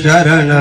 शरण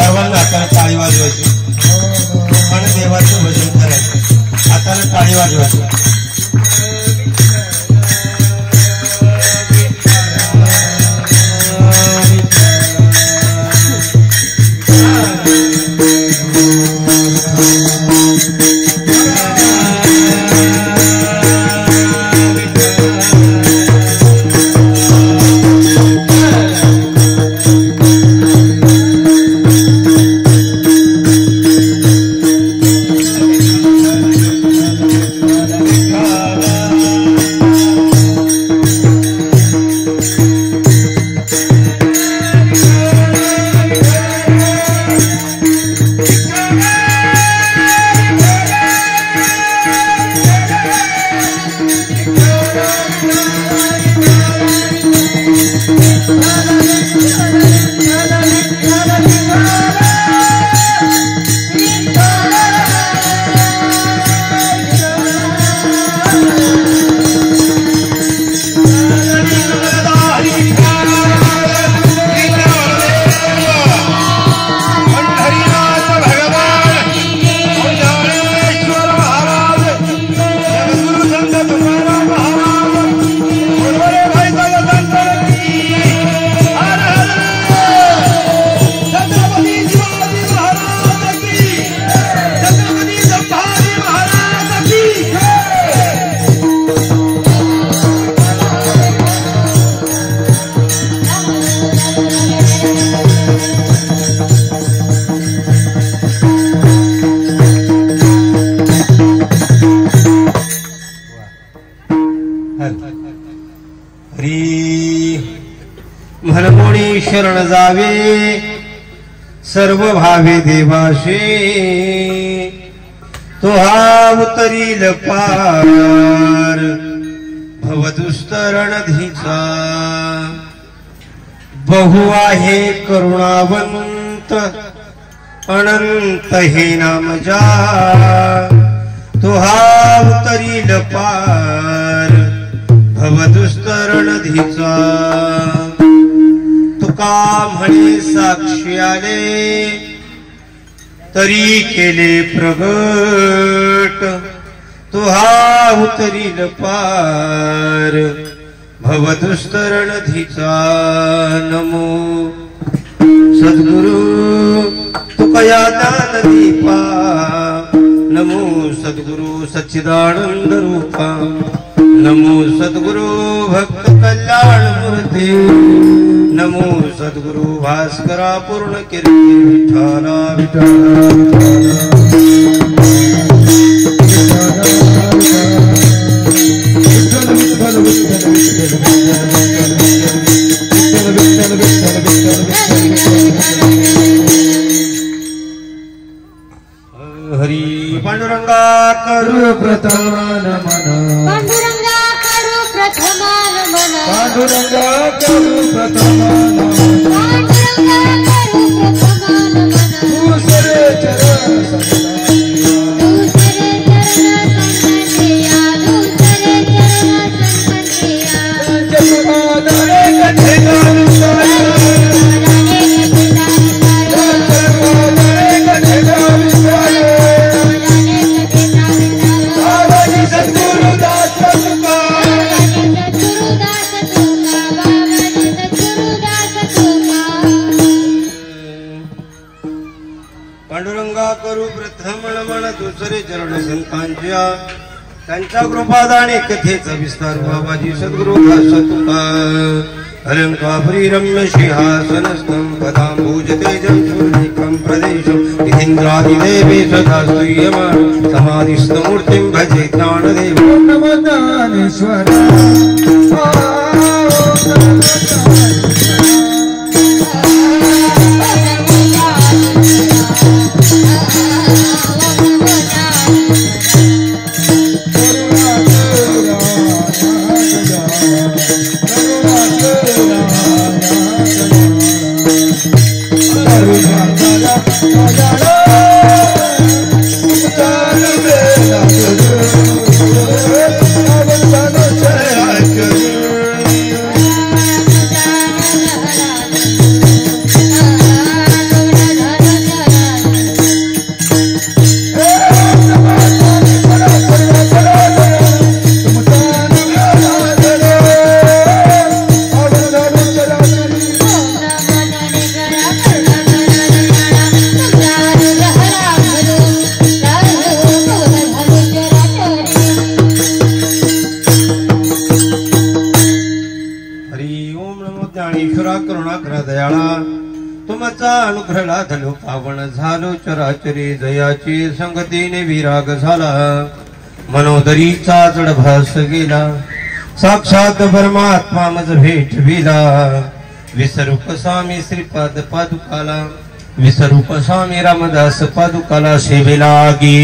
सर्वांना हाताला टाळी वाजवायची आणि देवाचं भजन करायचं. हाताला टाळी वाजवायची. म्हणमोणी शरण जावे सर्व भावे देवाशे तो हा उतरील पार भवदुस्तरणधीचा बहु आहे करुणावंत अनंत हे नाम जा तो हा उतरील पार भवदुस्तरणधीचा तुका म्हणे साक्षी आले तरी केले प्रगट तो हा उतरील पार भवदुस्तरणधीचा नमो सद्गुरु तुकया ज्ञानदीपा नमो सद्गुरु सच्चिदानंद रूपा नमो सद्गुरु भक्त कल्याण मूर्ती नमो सद्गुरु भास्करा पूर्ण कीर्ती विठ्ठला विठ्ठला हरी पांडुरंगा करू प्रथमान मन पांडुरंगा करू प्रथमान मन पांडुरंगा करू प्रथमान मन पांडुरंगा करू प्रथमान मन दूसरे चरण पांडुरंगा करू प्रथमण मन दुसरे चरण संतांच्या त्यांच्या कृपादाने कथेचा विस्तार बाबाजी सद्गुरु दास तुका अलंकापुरी रम्य सिंहासनस्थं पदांबुजतेजं शूर्णिकं प्रदेशं इन्द्रादिदेवे सदा स्तूयमानं समाधिस्थमूर्तिं भजे ज्ञानदेवं नमो ज्ञानेश्वर अनुग्रह लाधलो पावन झालो चराचरी जयाची संगतीने विराग झाला मनोदरीचा जडभास गेला साक्षात परमात्मा मज भेटविला विसरूप स्वामी श्रीपाद पादुकाला विसरूप स्वामी रामदास पादुकाला सेवेला गी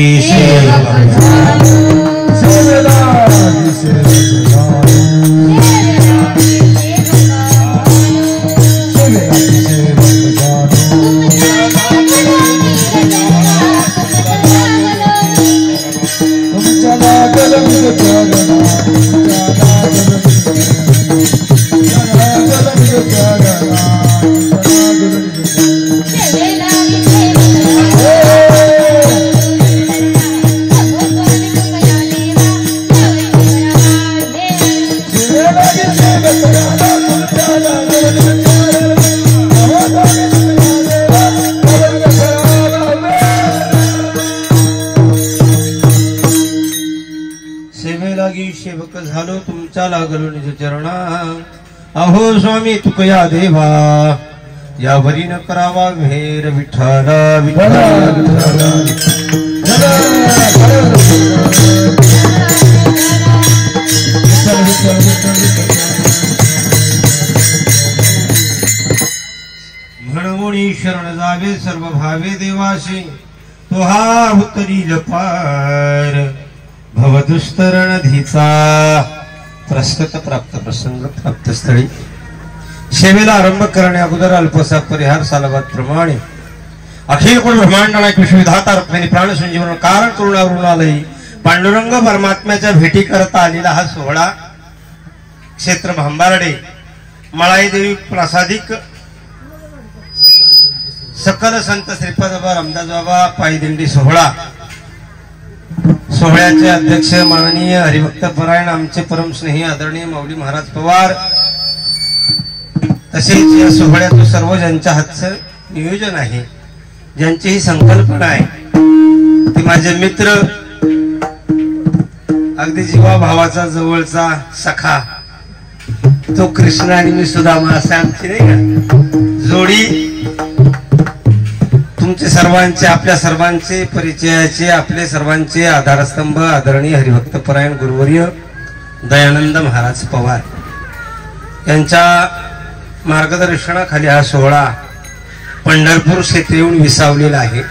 सेवक झालो तुमच्या लागलो निज चरणा अहो स्वामी तुकया देवा यावरी न करावा भेर विठ्ठला विठ्ठला शरण जावे सर्व भावे देवाशी तो हा उतरील पार भवदुस्तरण धीचा प्रस्तुत प्राप्त प्रसंग प्राप्त स्थळी सेवेला आरंभ करण्या अगोदर अल्पसा परिहार सालवाद प्रमाणे अखिल कुल ब्रह्मांडाला एक विश्वविधाता रुक्मिणी प्राण संजीवन कारण करुणा रुणालयी पांडुरंग परमात्म्याच्या भेटी करता आलेला हा सोहळा क्षेत्र भांबारडे मळाई देवी प्रासादिक सकल संत श्रीपाद बाबा रामदास बाबा पायदिंडी सोहळा सोहळ्याचे अध्यक्ष माननीय हरिभक्त परायण आमचे परम स्नेही आदरणीय माऊली महाराज पवार तसेच या सोहळ्याचं सर्व ज्यांच्या हातचं नियोजन आहे ज्यांची ही संकल्पना आहे ते माझे मित्र अगदी जीवा भावाचा जवळचा सखा तो कृष्ण आणि मी सुदामा असे आमची नाही का जोडी तुमचे सर्वांचे आपल्या सर्वांचे परिचयाचे आपले सर्वांचे आधारस्तंभ आदरणीय हरिभक्त परायण गुरुवर्य दयानंद महाराज पवार यांच्या मार्गदर्शनाखाली हा सोहळा पंढरपूर क्षेत्र येऊन विसावलेला आहे.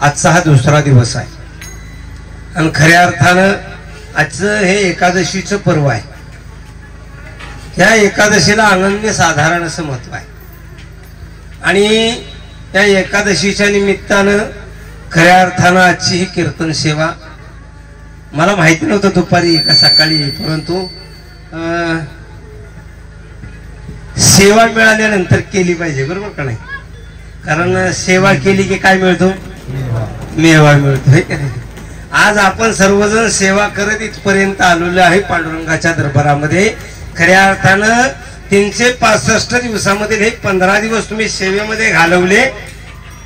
आजचा हा दुसरा दिवस आहे आणि खऱ्या अर्थानं आजचं हे एकादशीचं पर्व आहे. या एकादशीला अनन्य साधारण असं महत्व आहे आणि त्या एकादशीच्या निमित्तानं खऱ्या अर्थानं आजची ही कीर्तन सेवा मला माहिती नव्हतं दुपारी का सकाळी परंतु सेवा मिळाल्यानंतर केली पाहिजे बरोबर का नाही कारण सेवा केली की काय मिळतो मेवा मिळतो हे का नाही. आज आपण सर्वजण सेवा करत इथपर्यंत आलेलो आहे पांडुरंगाच्या दरबारामध्ये. खऱ्या अर्थानं 365 दिवसामध्ये हे 15 दिवस तुम्ही सेवेमध्ये घालवले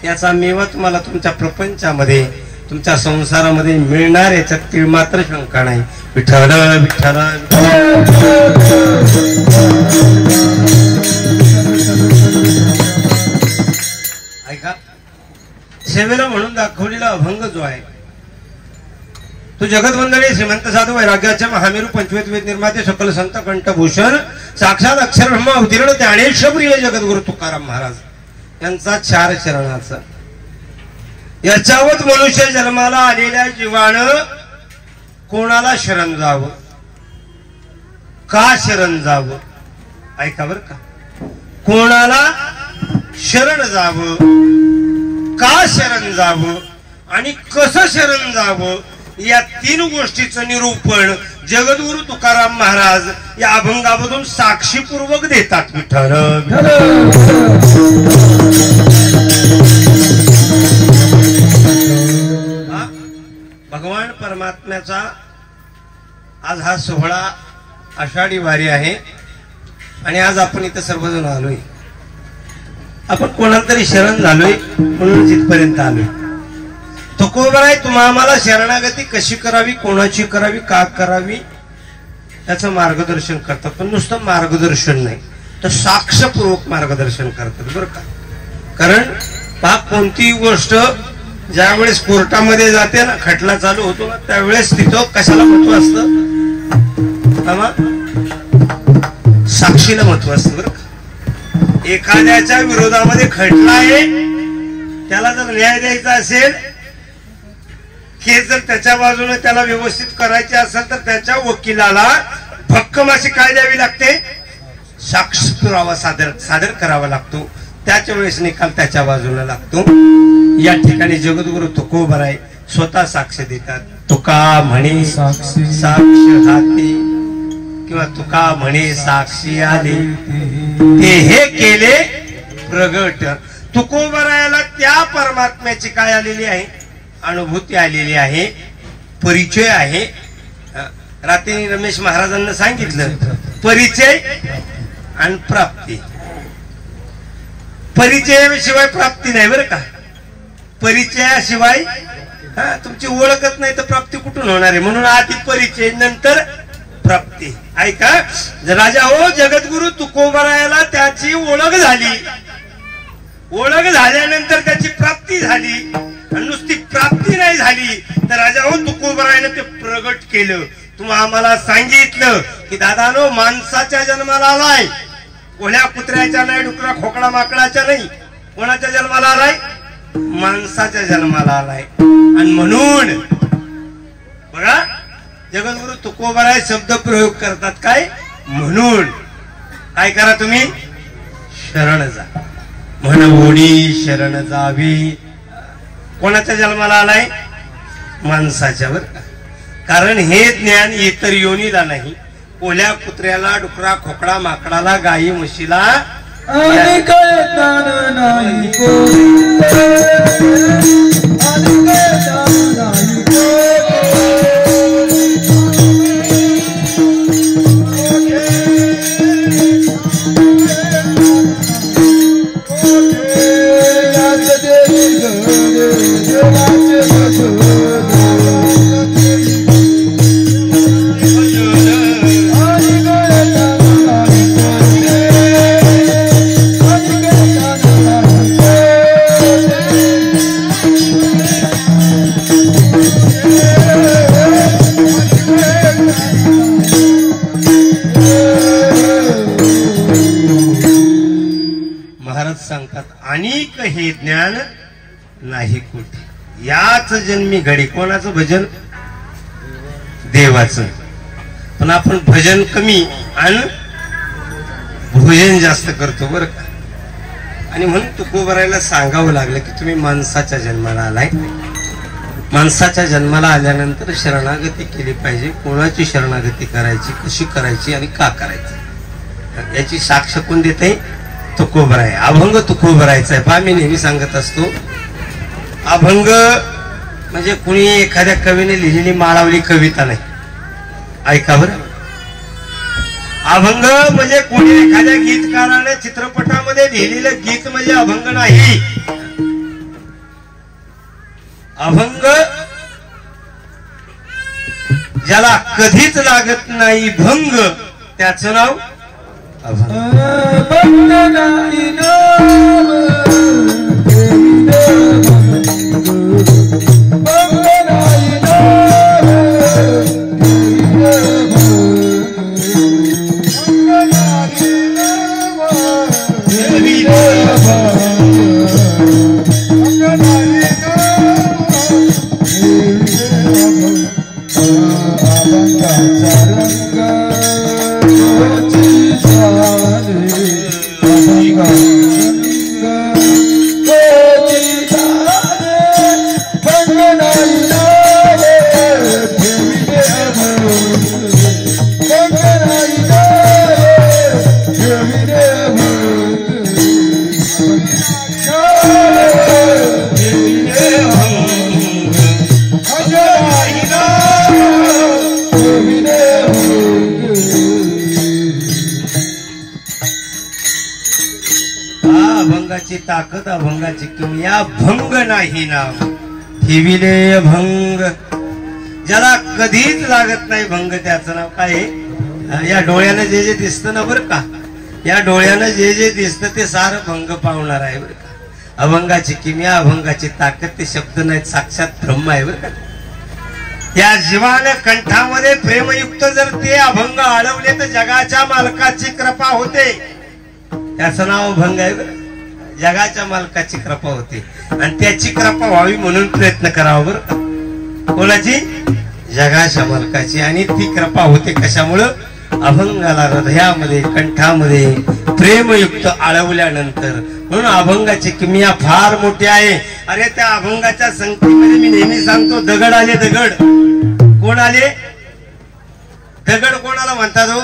याचा मेवा तुम्हाला तुमच्या प्रपंचामध्ये तुमच्या संसारामध्ये मिळणार याच्यात तीळ मात्र शंका नाही. विठ्ठल विठ्ठल ऐका सेवेला म्हणून दाखवलेला अभंग जो आहे तो जगतवंदने श्रीमंत साधू वैराग्याच्या महामेरू पंचवेद वेद निर्माते सकल संत कंठभूषण साक्षात अक्षर ब्रह्म अवतीर्ण ज्ञानेश्वरी जगद्गुरु तुकाराम महाराज यांचा 4 चरणाचा याच्यावत मनुष्य जन्माला आलेल्या जीवानं कोणाला शरण जावं का शरण जावं ऐका बर का कोणाला शरण जावं का शरण जावं आणि कसं शरण जावं या 3 गोष्टीचं निरूपण जगद्गुरु तुकाराम महाराज या अभंगामधून साक्षीपूर्वक देतात. विठ्ठल भगवान परमात्म्याचा आज हा सोहळा आषाढी वारी आहे आणि आज आपण इथं सर्वजण आलोय. आपण कोणाला तरी शरण झालोय म्हणून इथपर्यंत आलोय. तुकोबर आहे तुम्हा आम्हाला शरणागती कशी करावी कोणाची करावी का करावी याचं मार्गदर्शन करतात. पण नुसतं मार्गदर्शन नाही तर साक्षपूर्वक मार्गदर्शन करतात बरं का. कारण पहा कोणतीही गोष्ट ज्यावेळेस कोर्टामध्ये जाते ना खटला चालू होतो ना त्यावेळेस तिथं कशाला महत्व असतं साक्षीला महत्व असतं बरं का. एखाद्याच्या विरोधामध्ये खटला आहे त्याला जर न्याय द्यायचा असेल केस जर त्याच्या बाजूने त्याला व्यवस्थित करायचे असेल तर त्याच्या वकिलाला भक्कम अशी काय द्यावी लागते साक्ष पुरावा सादर करावा लागतो. त्याच्या वेळेस निकाल त्याच्या बाजूला लागतो. या ठिकाणी जगद्गुरु तुकोबर आहे स्वतः साक्ष देतात. तुका म्हणे साक्ष हाती किंवा तुका म्हणे साक्षी आले ते हे केले प्रगट. तुकोबरायाला त्या परमात्म्याची काय आलेली आहे अनुभूती आलेली आहे परिचय आहे. रात्री रमेश महाराजांना सांगितलं परिचय आणि प्राप्ती. परिचयाशिवाय प्राप्ती नाही बरं का. परिचयाशिवाय तुमची ओळखच नाही तर प्राप्ती कुठून होणार आहे. म्हणून आधी परिचय नंतर प्राप्ती. ऐका राजा हो जगद्गुरु तुकोबरायाला त्याची ओळख झाली. ओळख झाल्यानंतर त्याची प्राप्ती झाली आणि नुसती प्राप्ती नाही झाली तर राजा हो तुकोबरायाने ते प्रगट केलं. तुम्ही आम्हाला सांगितलं की दादानो माणसाच्या जन्माला आलाय कोण्या कुत्र्याच्या नाही डुकरा खोकडा माकडाच्या नाही कोणाच्या जन्माला आलाय? माणसाच्या जन्माला आलाय. आणि म्हणून बघा जगद्गुरु तुकोबाराय शब्द प्रयोग करतात. काय? म्हणून काय करा तुम्ही? शरण जा. म्हणून शरण जावी. कोणाच्या जन्माला आलाय? माणसाच्यावर. कारण हे ज्ञान इतर योनीला नाही. कोल्या कुत्र्याला, डुकरा, खोकडा, माकडाला, गाई, म्हशीला सांगतात. अनेक हे ज्ञान नाही कुठे. याच जन्मी घडी. कोणाचं भजन? देवाचं. पण आपण भजन कमी आणि भोजन जास्त करतो बरं का. आणि म्हणून तुकोबारायला सांगावं लागलं की तुम्ही माणसाच्या जन्माला आलाय. माणसाच्या जन्माला आल्यानंतर शरणागती केली पाहिजे. कोणाची शरणागती करायची, कशी करायची आणि का करायची याची साक्ष कोण देते? तुकोबाराय. अभंग तुकोबारायचा आहे. पहा मी नेहमी सांगत असतो अभंग म्हणजे कुणी एखाद्या कवीने लिहिलेली माळावली कविता नाही. ऐका बरं. अभंग म्हणजे कोणी एखाद्या गीतकाराने चित्रपटामध्ये लिहिलेलं गीत म्हणजे अभंग नाही. अभंग ज्याला कधीच लागत नाही भंग त्याचं नाव अभंग. अभंगाची ताकद, अभंगाची किमया. भंग नाही नाम ठेविले भंग. ज्याला कधीच लागत नाही भंग त्याचं नाव काय? या डोळ्यानं जे जे दिसतं ना बरं का, या डोळ्यानं जे जे दिसतं ते सारं भंग पावणार आहे बरं का. अभंगाची किमया, अभंगाची ताकद ते शब्द नाहीत, साक्षात ब्रह्म आहे बरं का. या जीवानं कंठामध्ये प्रेमयुक्त जर ते अभंग अडवले तर जगाच्या मालकाची कृपा होते. त्याचं नाव भंग आहे बरं. जगाच्या मालकाची कृपा होते आणि त्याची कृपा व्हावी म्हणून प्रयत्न करावा बरं का. कोणाची? जगाच्या मालकाची. आणि ती कृपा होते कशामुळं? अभंगाला हृदयामध्ये कंठामध्ये प्रेमयुक्त आळवल्यानंतर. म्हणून अभंगाची किमया फार मोठी आहे. अरे त्या अभंगाच्या संगतीमध्ये मी नेहमी सांगतो दगड आले. दगड कोण आले? दगड कोणाला म्हणतात हो?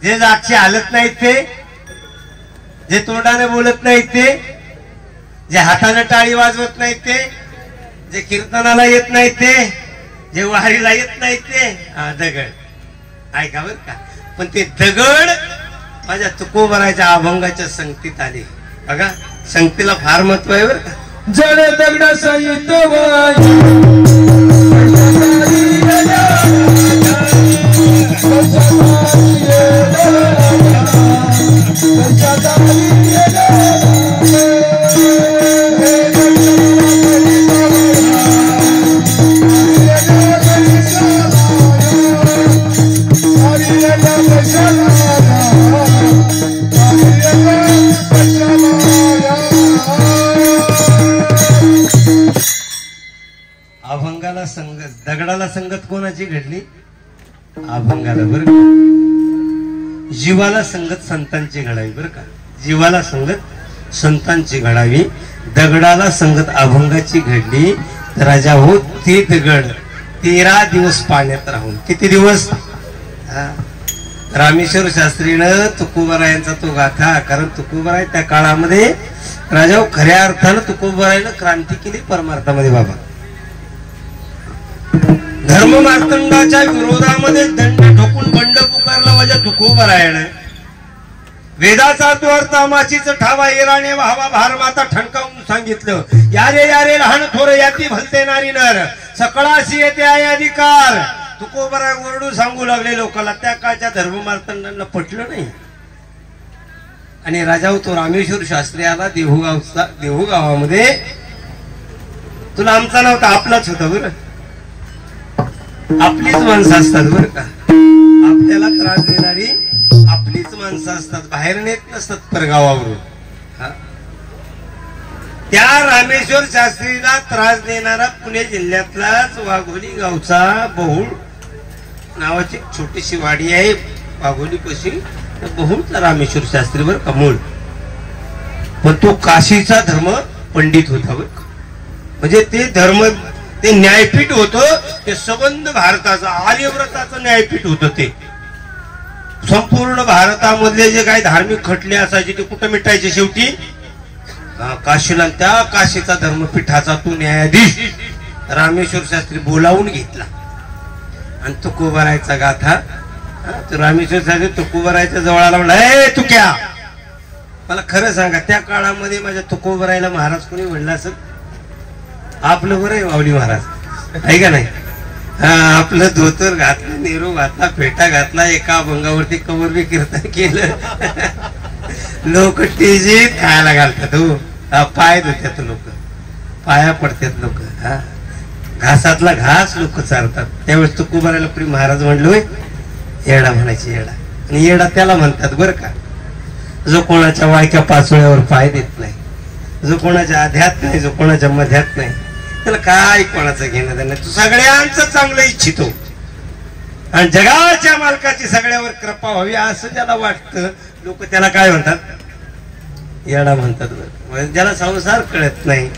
जे जागची हालत नाहीत ते, जे तोंडाने बोलत नाहीत ते, जे हाताने टाळी वाजवत नाहीत ते, जे कीर्तनाला येत नाहीत ते, जे वारीला येत नाहीत ते. हा दगड. ऐका बर का. पण ते दगड माझ्या तुकोबारायच्या अभंगाच्या संगतीत आले. बघा संगतीला फार महत्व आहे बर का. जड दगड सहित दगडाला संगत कोणाची घडली? अभंगाला बरं का. जीवाला संगत संतांची घडावी बरं का. जीवाला संगत संतांची घडावी. दगडाला संगत अभंगाची घडली. तर राजा हो ते दगड 13 दिवस पाण्यात राहून. किती दिवस? रामेश्वर शास्त्रीनं तुकोबरायांचा तो गाथा. कारण तुकोबराय त्या काळामध्ये राजा खऱ्या अर्थानं तुकोबरायनं क्रांती केली परमार्थामध्ये बाबा. धर्म मार्तंडाच्या विरोधामध्ये दंड ठोकून बंड पुकारला माझ्या तुकोबरायनं. वेदाचा तो अर्थ अमाशीच ठावा येराने व्हावा भारमाता ठणकावून सांगितलं. यारे यारे लहान थोर याती भलते नारी नर सकळाशी येते आहे अधिकार. तुकोबराय ओरडून सांगू लागले लोकांना. त्या काळच्या धर्ममार्तंडांना पटलं नाही. आणि राजा तो रामेश्वर शास्त्री आला देहू गावामध्ये. तुला आमचा नव्हता आपलाच होता बरं. आपलीच माणसं असतात बरं का. आपल्याला त्रास देणारी आपलीच माणसं असतात. बाहेर नेत नसतात परगावावरून. त्या रामेश्वर शास्त्रीला त्रास देणारा पुणे जिल्ह्यातलाच वाघोली गावचा बहुळ नावाची छोटीशी वाडी आहे. वाघोली पशी बहुळचा रामेश्वर शास्त्री बरं का मूळ. पण तो काशीचा धर्म पंडित होता बरं का. म्हणजे ते न्यायपीठ होतं. ते संबंध भारताचं आर्यव्रताचं न्यायपीठ होतं. ते संपूर्ण भारतामधले जे काही धार्मिक खटले असायचे ते कुठं मिटायचे शेवटी? काशीला. त्या काशीचा धर्मपीठाचा तो न्यायाधीश रामेश्वर शास्त्री बोलावून घेतला. आणि तुकोबरायचा गाथा. तो रामेश्वर शास्त्री तुकोबरायच्या जवळ आला. म्हणला ए तुक्या, मला खरं सांगा त्या काळामध्ये माझ्या तुकोबरायला महाराज कोणी म्हणलं असं? आपलं बरं आहे माऊली महाराज आहे का नाही. आपलं धोतर घातलं, नेहरू घातला, फेटा घातला, एका अभंगावरती कवर बी कीर्तन केलं. लोक टीजीत खायला घालतात. हो पाय धुतात लोक, पाया पडतात लोक. घासातला घास लोक चारतात. त्यावेळेस तुकोबरायला पुरी महाराज म्हणलोय येडा म्हणायचे. येडा. आणि येडा त्याला म्हणतात बरं का जो कोणाच्या वायक्या पाचोळ्यावर पाय देत नाही, जो कोणाच्या आध्यात नाही, जो कोणाच्या मध्यात नाही. त्याला काय कोणाचं घेणं देणं. तू सगळ्यांचं चांगलं इच्छितो आणि जगाच्या मालकाची सगळ्यावर कृपा व्हावी असं ज्याला वाटतं लोक त्याला काय म्हणतात? येडा म्हणतात. ज्याला संसार कळत नाही.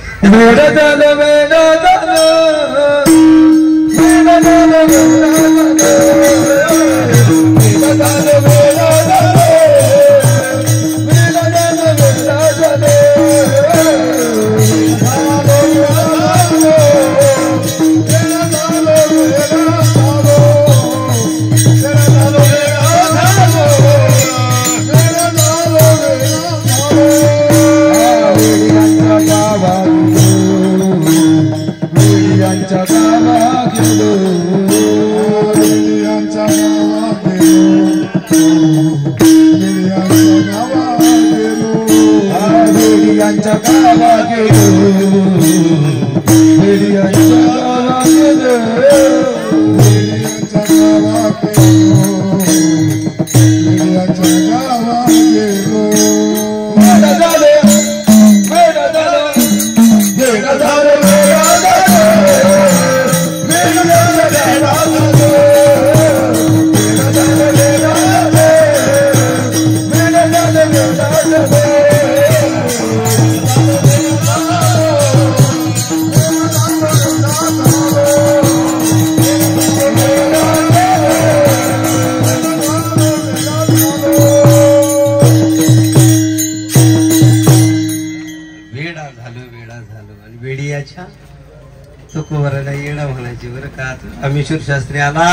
तुकोबरायला येडा म्हणायचे बरं का. रामेश्वर शास्त्री आला,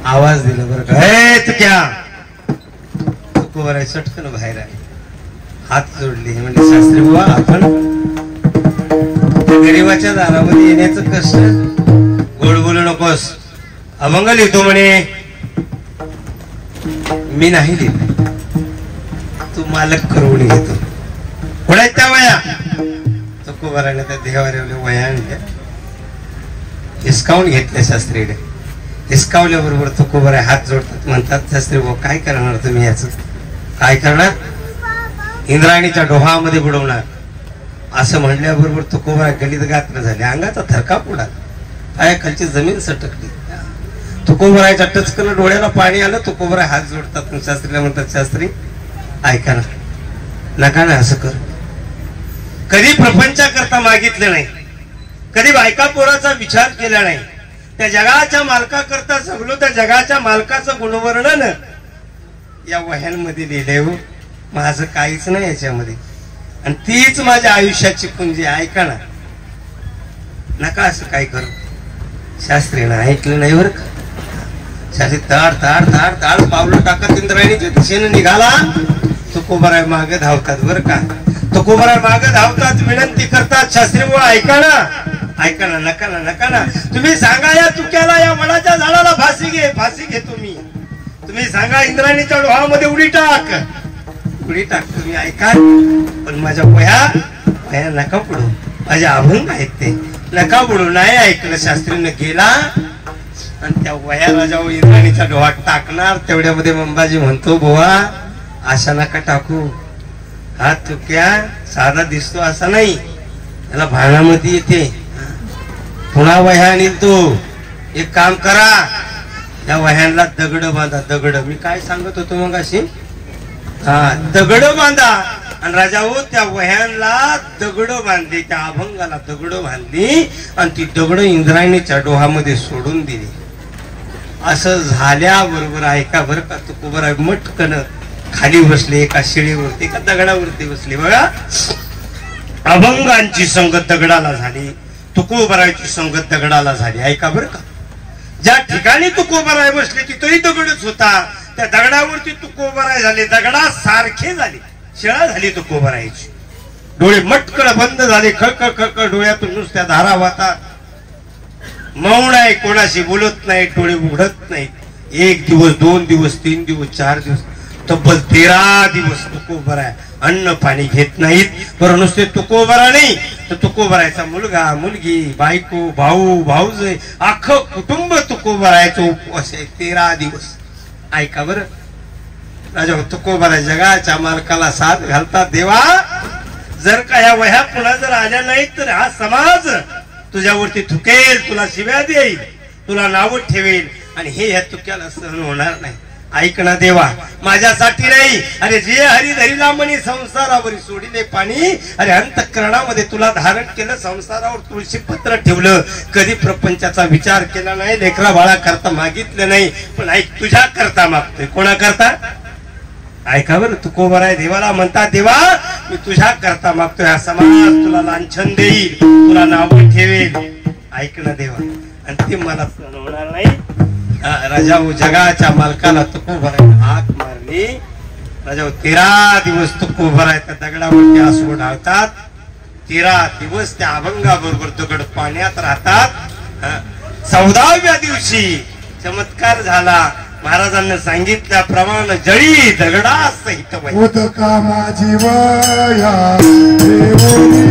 आवाज दिला बरं का. हे तुक्या. तुकोबराय सटकन बाहेर आले, हात जोडले. म्हणजे शास्त्री बुवा आपण गरीबाच्या दारामध्ये येण्याचं कष्ट. गोड बोलू नकोस. अभंग लिहितो म्हणे. मी नाही लिहित, तू मालक करून घेतो. कोणा त्या वया? तुकोबरायला त्या देवाऱ्यावल्या वया आणल्या, हिसकावून घेतल्या शास्त्रीने. हिसकावल्या बरोबर तुकोबराय हात जोडतात. म्हणतात शास्त्री भाऊ काय करणार तुम्ही? याच काय करणार? इंद्रायणीच्या डोहामध्ये बुडवणार. असं म्हणल्याबरोबर तुकोबराय गलित गात्र झाले, अंगाचा थरकाप उडाला. पायाखालची जमीन सटकली. तुकोबरायच्या टचकन डोळ्याला पाणी आलं. तुकोबराय हात जोडतात. शास्त्रीला म्हणतात, शास्त्री ऐका ना, नका ना असं कर. कधी प्रपंचाकरता मागितलं नाही, कधी बायका पोराचा विचार केला नाही. त्या जगाच्या मालकाकरता जगलो. त्या जगाच्या मालकाचं गुणवर्णन या वह्यांमध्ये लिहिलंय. हो, माझं काहीच नाही याच्यामध्ये, आणि तीच माझ्या आयुष्याची पुंजी. ऐका ना, नका असं काय करू. शास्त्रीनं ऐकलं नाही बरं का. शास्त्री ताड ताड ताड ताड पावलं टाकत इंद्रायणीच्या दिशेने निघाला. तुकोबराय मागे धावतात बरं का. तुकोबराय मागे धावतात, विनंती करतात, शास्त्री बुवा ऐका ना, ऐका ना, नका ना, नका ना. तुम्ही सांगा या तुक्याला, या वडाच्या झाडाला फाशी घे, फाशी घे. तुम्ही सांगा इंद्रायणीच्या डोहामध्ये उडी टाक, उडी टाक. तुम्ही ऐका, पण माझ्या वह्या नका पडू. माझ्या अभंग आहेत ते नका पडू. नाही ऐकलं. शास्त्रीनं गेला आणि त्या वह्याला जेव्हा इंद्रायणीच्या डोहात टाकणार तेवढ्यामध्ये मंबाजी म्हणतो, बुवा अशा नका टाकू. हा तुक्या साधा दिसतो असा नाही, त्याला भानामध्ये येते. पुन्हा वह्या आणील तो. एक काम करा, या वह्यांना दगड बांधा. दगड मी काय सांगत होतो मग अशी, हा दगड बांधा. आणि राजा हो त्या वह्यांना दगड बांधली, त्या अभंगाला दगड बांधली आणि ती दगड इंद्रायणीच्या डोहामध्ये सोडून दिली. असं झाल्याबरोबर ऐका बरं का, तुकोबराय मटकन खाली बसले. एका शिळीवरती, एका दगडावरती बसले. बघा, अभंगांची संगत दगडाला झाली, तुकोबरायची संगत दगडाला झाली. ऐका बरं का, ज्या ठिकाणी तुकोबराय बसले तिथंही दगडच होता. त्या दगडावरती तुकोबराय झाले, दगडा सारखे झाले. शिळा झाली तुकोबरायची. डोळे मटकळ बंद झाले. खळखळ खळखळ डोळ्यातून नुसत्या धारा वाहतात. मौन आहे, कोणाशी बोलत नाही, डोळे उघडत नाहीत. 1 दिवस 2 दिवस 3 दिवस 4 दिवस तब्बल 13 दिवस तुकोबराय अन्न पाणी घेत नाहीत. बरं, नुसते तुकोबरा नाही तर तुकोबरायचा मुलगा, मुलगी, बायको, भाऊ, भाऊजे, अख्खं कुटुंब तुकोबरायचं उपवास आहे 13 दिवस. ऐका बरं राजा, तुकोबराय जगाच्या मालकाला साथ घालतात. देवा, जर का ह्या वह्या पुन्हा जर आल्या नाहीत तर हा समाज तुझ्यावरती थुकेल, तुला शिव्या देईल, तुला नाव ठेवेल, आणि हे ह्या तुक्याला सहन होणार नाही. ऐक ना देवा, माझ्यासाठी नाही. अरे जे हरी धरिला म्हणी संसारावरी सोडिले पाणी. अरे अंतःकरणामध्ये तुला धारण केलं, संसारावर तुळशी पत्र ठेवलं. कधी प्रपंचाचा विचार केला नाही, लेकरा बाळा करता मागितलं नाही. पण ऐक, तुझ्या करता मागतोय. कोणा करता? ऐका बरं, तुकोबराय देवाला म्हणतात, देवा मी तुझ्या करता मागतोय. हा समाज तुला लांछन देईल, तुला नाव ठेवेल. ऐक ना देवा, आणि ते मला सहन होणार नाही. राजा जगाच्या मालकाला तुकोबराय हाक मारली. राजा 13 दिवस तुकोबराय त्या दगडावरती आसू ढाळतात. 13 दिवस त्या अभंगाबरोबर दगड पाण्यात राहतात. 14व्या दिवशी चमत्कार झाला. महाराजांना सांगितल्याप्रमाणे जळी दगडा सहित उदका माझी वया देवोनी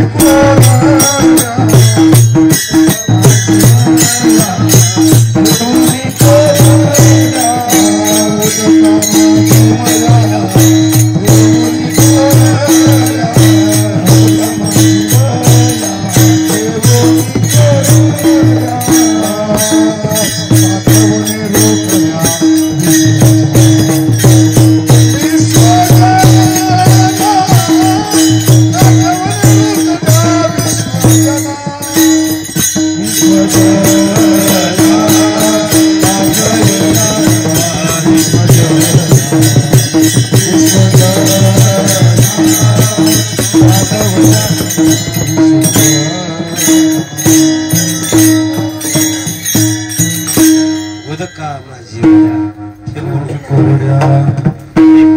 कोवया.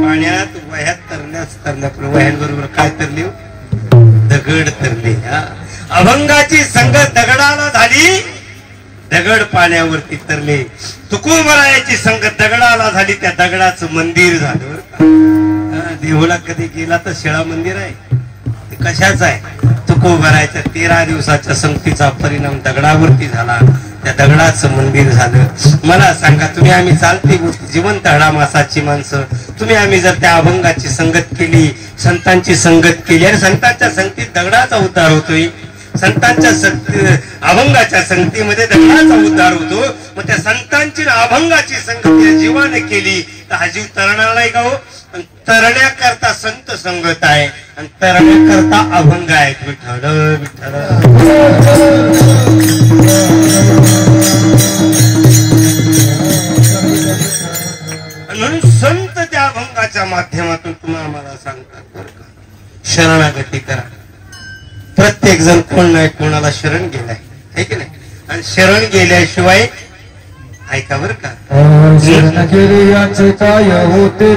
पाण्यात वह्यात तरण्याबरोबर वह्यांबरोबर काय तरली? दगड तरले. अभंगाची संगत दगडाला झाली, दगड पाण्यावरती तरले. तुकोबरायाची संगत दगडाला झाली, त्या दगडाचं मंदिर झालं. देहूला कधी गेला तर शिळा मंदिर आहे, ते कशाच आहे? तुकोबरायाच्या 13 दिवसाच्या संगतीचा परिणाम दगडावरती झाला, त्या दगडाचं मंदिर झालं. मला सांगा, तुम्ही आम्ही चालती जिवंत हडामासाची माणसं, तुम्ही आम्ही जर त्या अभंगाची संगत केली, संतांची संगत केली, आणि संतांच्या संगतीत दगडाचा उतार होतोय, संतांच्या अभंगाच्या संगतीमध्ये दगडाचा उद्धार होतो. मग त्या संतांची अभंगाची संगती जीवाने केली तर हा जीव तरणार नाही का हो? तरण्याकरता संत संगत आहे आणि तरण्याकरता अभंग आहेत. विठ्ठल विठ्ठल म्हणून संत त्या अभंगाच्या माध्यमातून तुम्हाला आम्हाला सांगतात बरं का, शरणागती करा. प्रत्येक जण कोण नाही कोणाला शरण गेलाय आहे की नाही, आणि शरण गेल्याशिवाय ऐका बरं का, शरण गेले याचे काय होते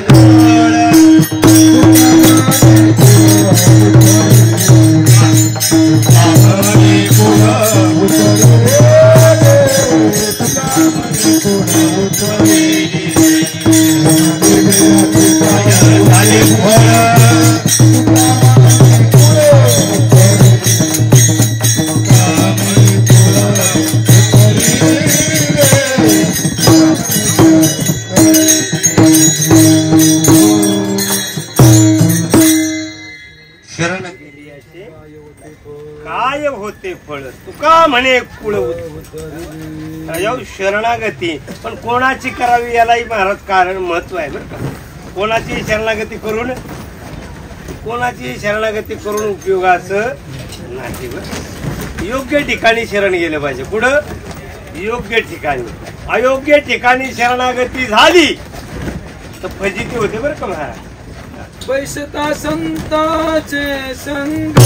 काय होते फळ तुका म्हणे कुळ शरणागती. पण कोणाची करावी यालाही महाराज कारण महत्व आहे बरं का. कोणाची शरणागती करून उपयोगाचं नाही बरं. योग्य ठिकाणी शरण गेलं पाहिजे. कुठं? योग्य ठिकाणी. अयोग्य ठिकाणी शरणागती झाली तर फजिती होते बरं का महाराज. पैसता संताचे संग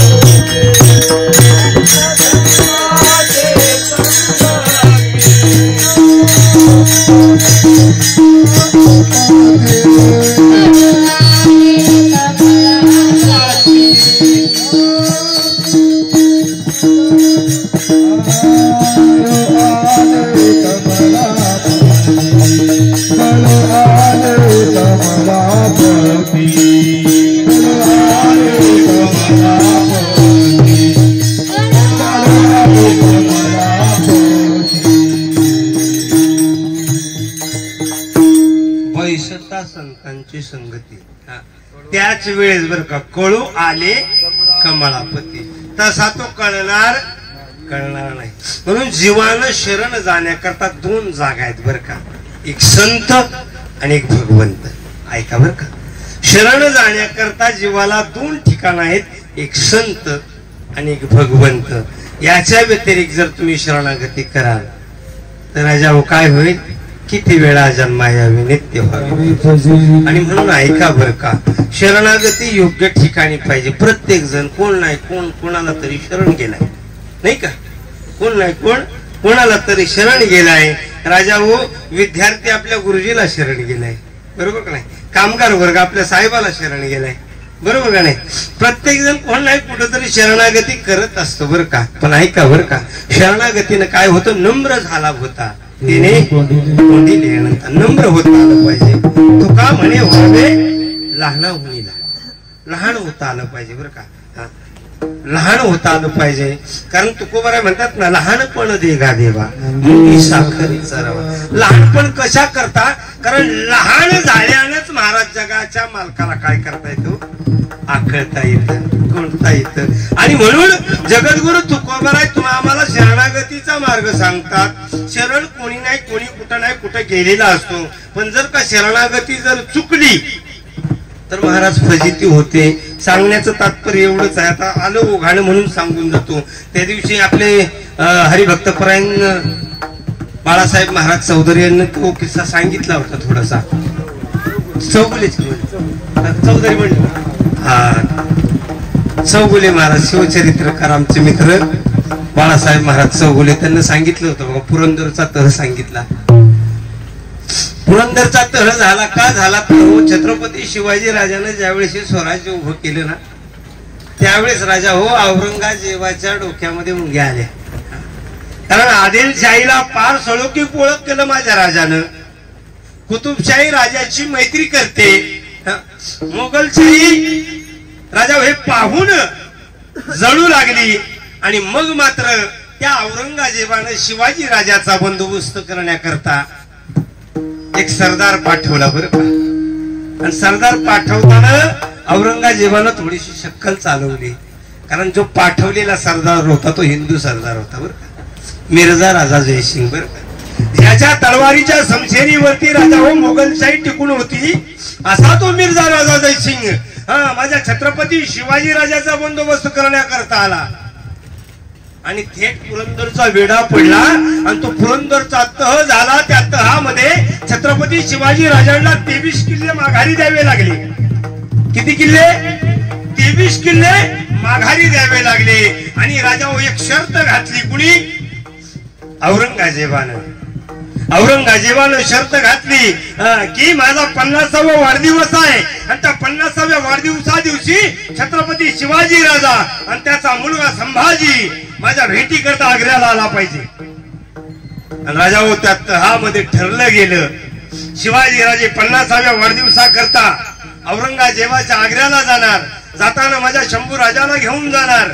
संतांची संगती. त्याच वेळेस बर का कळू आले कमळापती. तसा तो कळणार नाही. म्हणून जीवानं शरण जाण्याकरता दोन जागा आहेत बर का, एक संत आणि एक भगवंत. ऐका बर का, शरण जाण्याकरता जीवाला दोन ठिकाण आहेत, एक संत आणि एक भगवंत. याच्या व्यतिरिक्त जर तुम्ही शरणागती कराल तर राजा काय होईल, किती वेळा जन्मा यावी नित्य व्हावी. आणि म्हणून ऐका बर का, शरणागती योग्य ठिकाणी पाहिजे. प्रत्येक जण कोण नाही कोणाला तरी शरण गेलाय नाही का, कोण नाही कोणाला तरी शरण गेलाय. राजा हो, विद्यार्थी आपल्या गुरुजीला शरण गेलाय बरोबर का नाही, कामगार वर्ग आपल्या साहेबाला शरण गेलाय बरोबर का नाही. प्रत्येक जण कोण नाही कुठंतरी शरणागती करत असतो बरं का. पण ऐका बरं का, शरणागतीनं काय होतं, नम्र झाला होता तिने कोंडी लिहिण्यानंतर नम्र होत आलं पाहिजे. तुका म्हणे व्हावे लहान होता आलं पाहिजे बरं का. लहान होता आलं पाहिजे. कारण तुकोबारा म्हणतात ना, लहानपण देगा देवा मोठी साखरीचा रवा. लहानपण कशा करता, कारण लहान झाल्यानंच महाराज जगाच्या मालकाला काय करता येतो, आखळता येतं, कोणता येतं. आणि म्हणून जगद्गुरु तुकोबारा तुम्ही आम्हाला शरणागतीचा मार्ग सांगतात. शरण कोणी नाही कोणी कुठं नाही कुठं गेलेला असतो. पण जर का शरणागती जर चुकली तर महाराज फजिती होते. सांगण्याचं तात्पर्य एवढंच आहे. आता आलं ओघाणं म्हणून सांगून जातो. त्या दिवशी आपले हरिभक्तपरायण बाळासाहेब महाराज चौधरी यांनी तो किस्सा सांगितला होता थोडासा. चौधरी म्हणले हा, चौगुले महाराज शिवचरित्रकार आमचे मित्र बाळासाहेब महाराज चौगुले, त्यांना सांगितलं होतं बघा, पुरंदरचा तह सांगितला. पुरंदरचा तह झाला का झाला, तर छत्रपती शिवाजी राजाने ज्यावेळेस स्वराज्य उभं केलं ना, त्यावेळेस राजा हो औरंगजेबाच्या डोक्यामध्ये मुंग्या आल्या. कारण आदिलशाहीला पार सळोकीक ओळख केलं माझ्या राजानं. कुतुबशाही राजाची मैत्री करते, मोगलशाही राजा हे पाहून जळू लागली. आणि मग मात्र त्या औरंगजेबाने शिवाजी राजाचा बंदोबस्त करण्याकरता एक सरदार पाठवला बरं का. आणि सरदार पाठवताना औरंगजेबानं थोडीशी शक्कल चालवली. कारण जो पाठवलेला सरदार होता तो हिंदू सरदार होता बरं का, मिर्झा राजा जयसिंग बरं का, ज्याच्या तलवारीच्या समशेरीवरती राजा हो मोगलशाही टिकून होती असा तो मिर्झा राजा जयसिंग माझ्या छत्रपती शिवाजी राजाचा बंदोबस्त करण्याकरता आला आणि थेट पुरंदरचा वेढा पडला आणि तो पुरंदरचा तह झाला. त्या तहामध्ये छत्रपती शिवाजी राजांना 23 किल्ले माघारी द्यावे लागले. किती किल्ले? 23 किल्ले माघारी द्यावे लागले. आणि राजा एक शर्त घातली. कुणी? औरंगजेबानं शर्त घातली की माझा 50वा वाढदिवस आहे आणि त्या 50व्या वाढदिवसा दिवशी छत्रपती शिवाजी राजा आणि त्याचा मुलगा संभाजी माझ्या भेटी करता आग्र्याला आला पाहिजे. आणि राजा हो त्या तहामध्ये ठरलं गेलं. शिवाजी राजे 50व्या वाढदिवसाकरता औरंगजेबाच्या आग्र्याला जाणार. जाताना माझ्या शंभू राजाला घेऊन जाणार.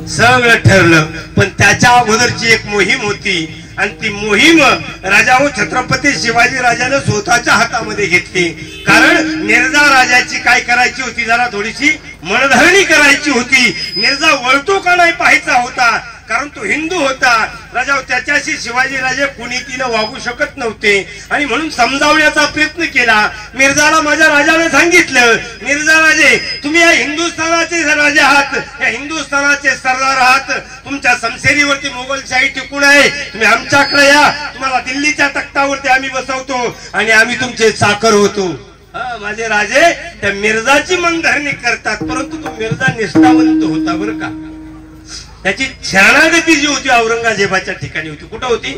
सगळं ठरलं. पण त्याच्या अगोदरची एक मोहीम होती आणि ती मोहीम राजा हो छत्रपती शिवाजी राजाने स्वतःच्या हातामध्ये घेतली. कारण मिर्झा राजाची काय करायची होती, जरा थोडीशी मनधरणी करायची होती. मिर्झा वळतो का नाही पाहायचा होता, कारण तो हिंदू होता. राजा त्याच्याशी शिवाजी राजे कुणीतीनं वागू शकत नव्हते आणि म्हणून समजावण्याचा प्रयत्न केला. मिर्झाला माझ्या राजाने सांगितलं, मिर्झा राजे तुम्ही या हिंदुस्थानाचे राजे आहात, या हिंदुस्थानाचे सरदार आहात, तुमच्या समशेरीवरती मोगलशाही टिकून आहे, तुम्ही आमच्याकडे या, तुम्हाला दिल्लीच्या तख्तावरती आम्ही बसवतो आणि आम्ही तुमचे चाकर होतो. माझे राजे त्या मिर्झाची मनधरणी करतात. परंतु तो मिर्झा निष्ठावंत होता बरं का. त्याची शरणागती जी होती औरंगजेबाच्या ठिकाणी होती. कुठं होती?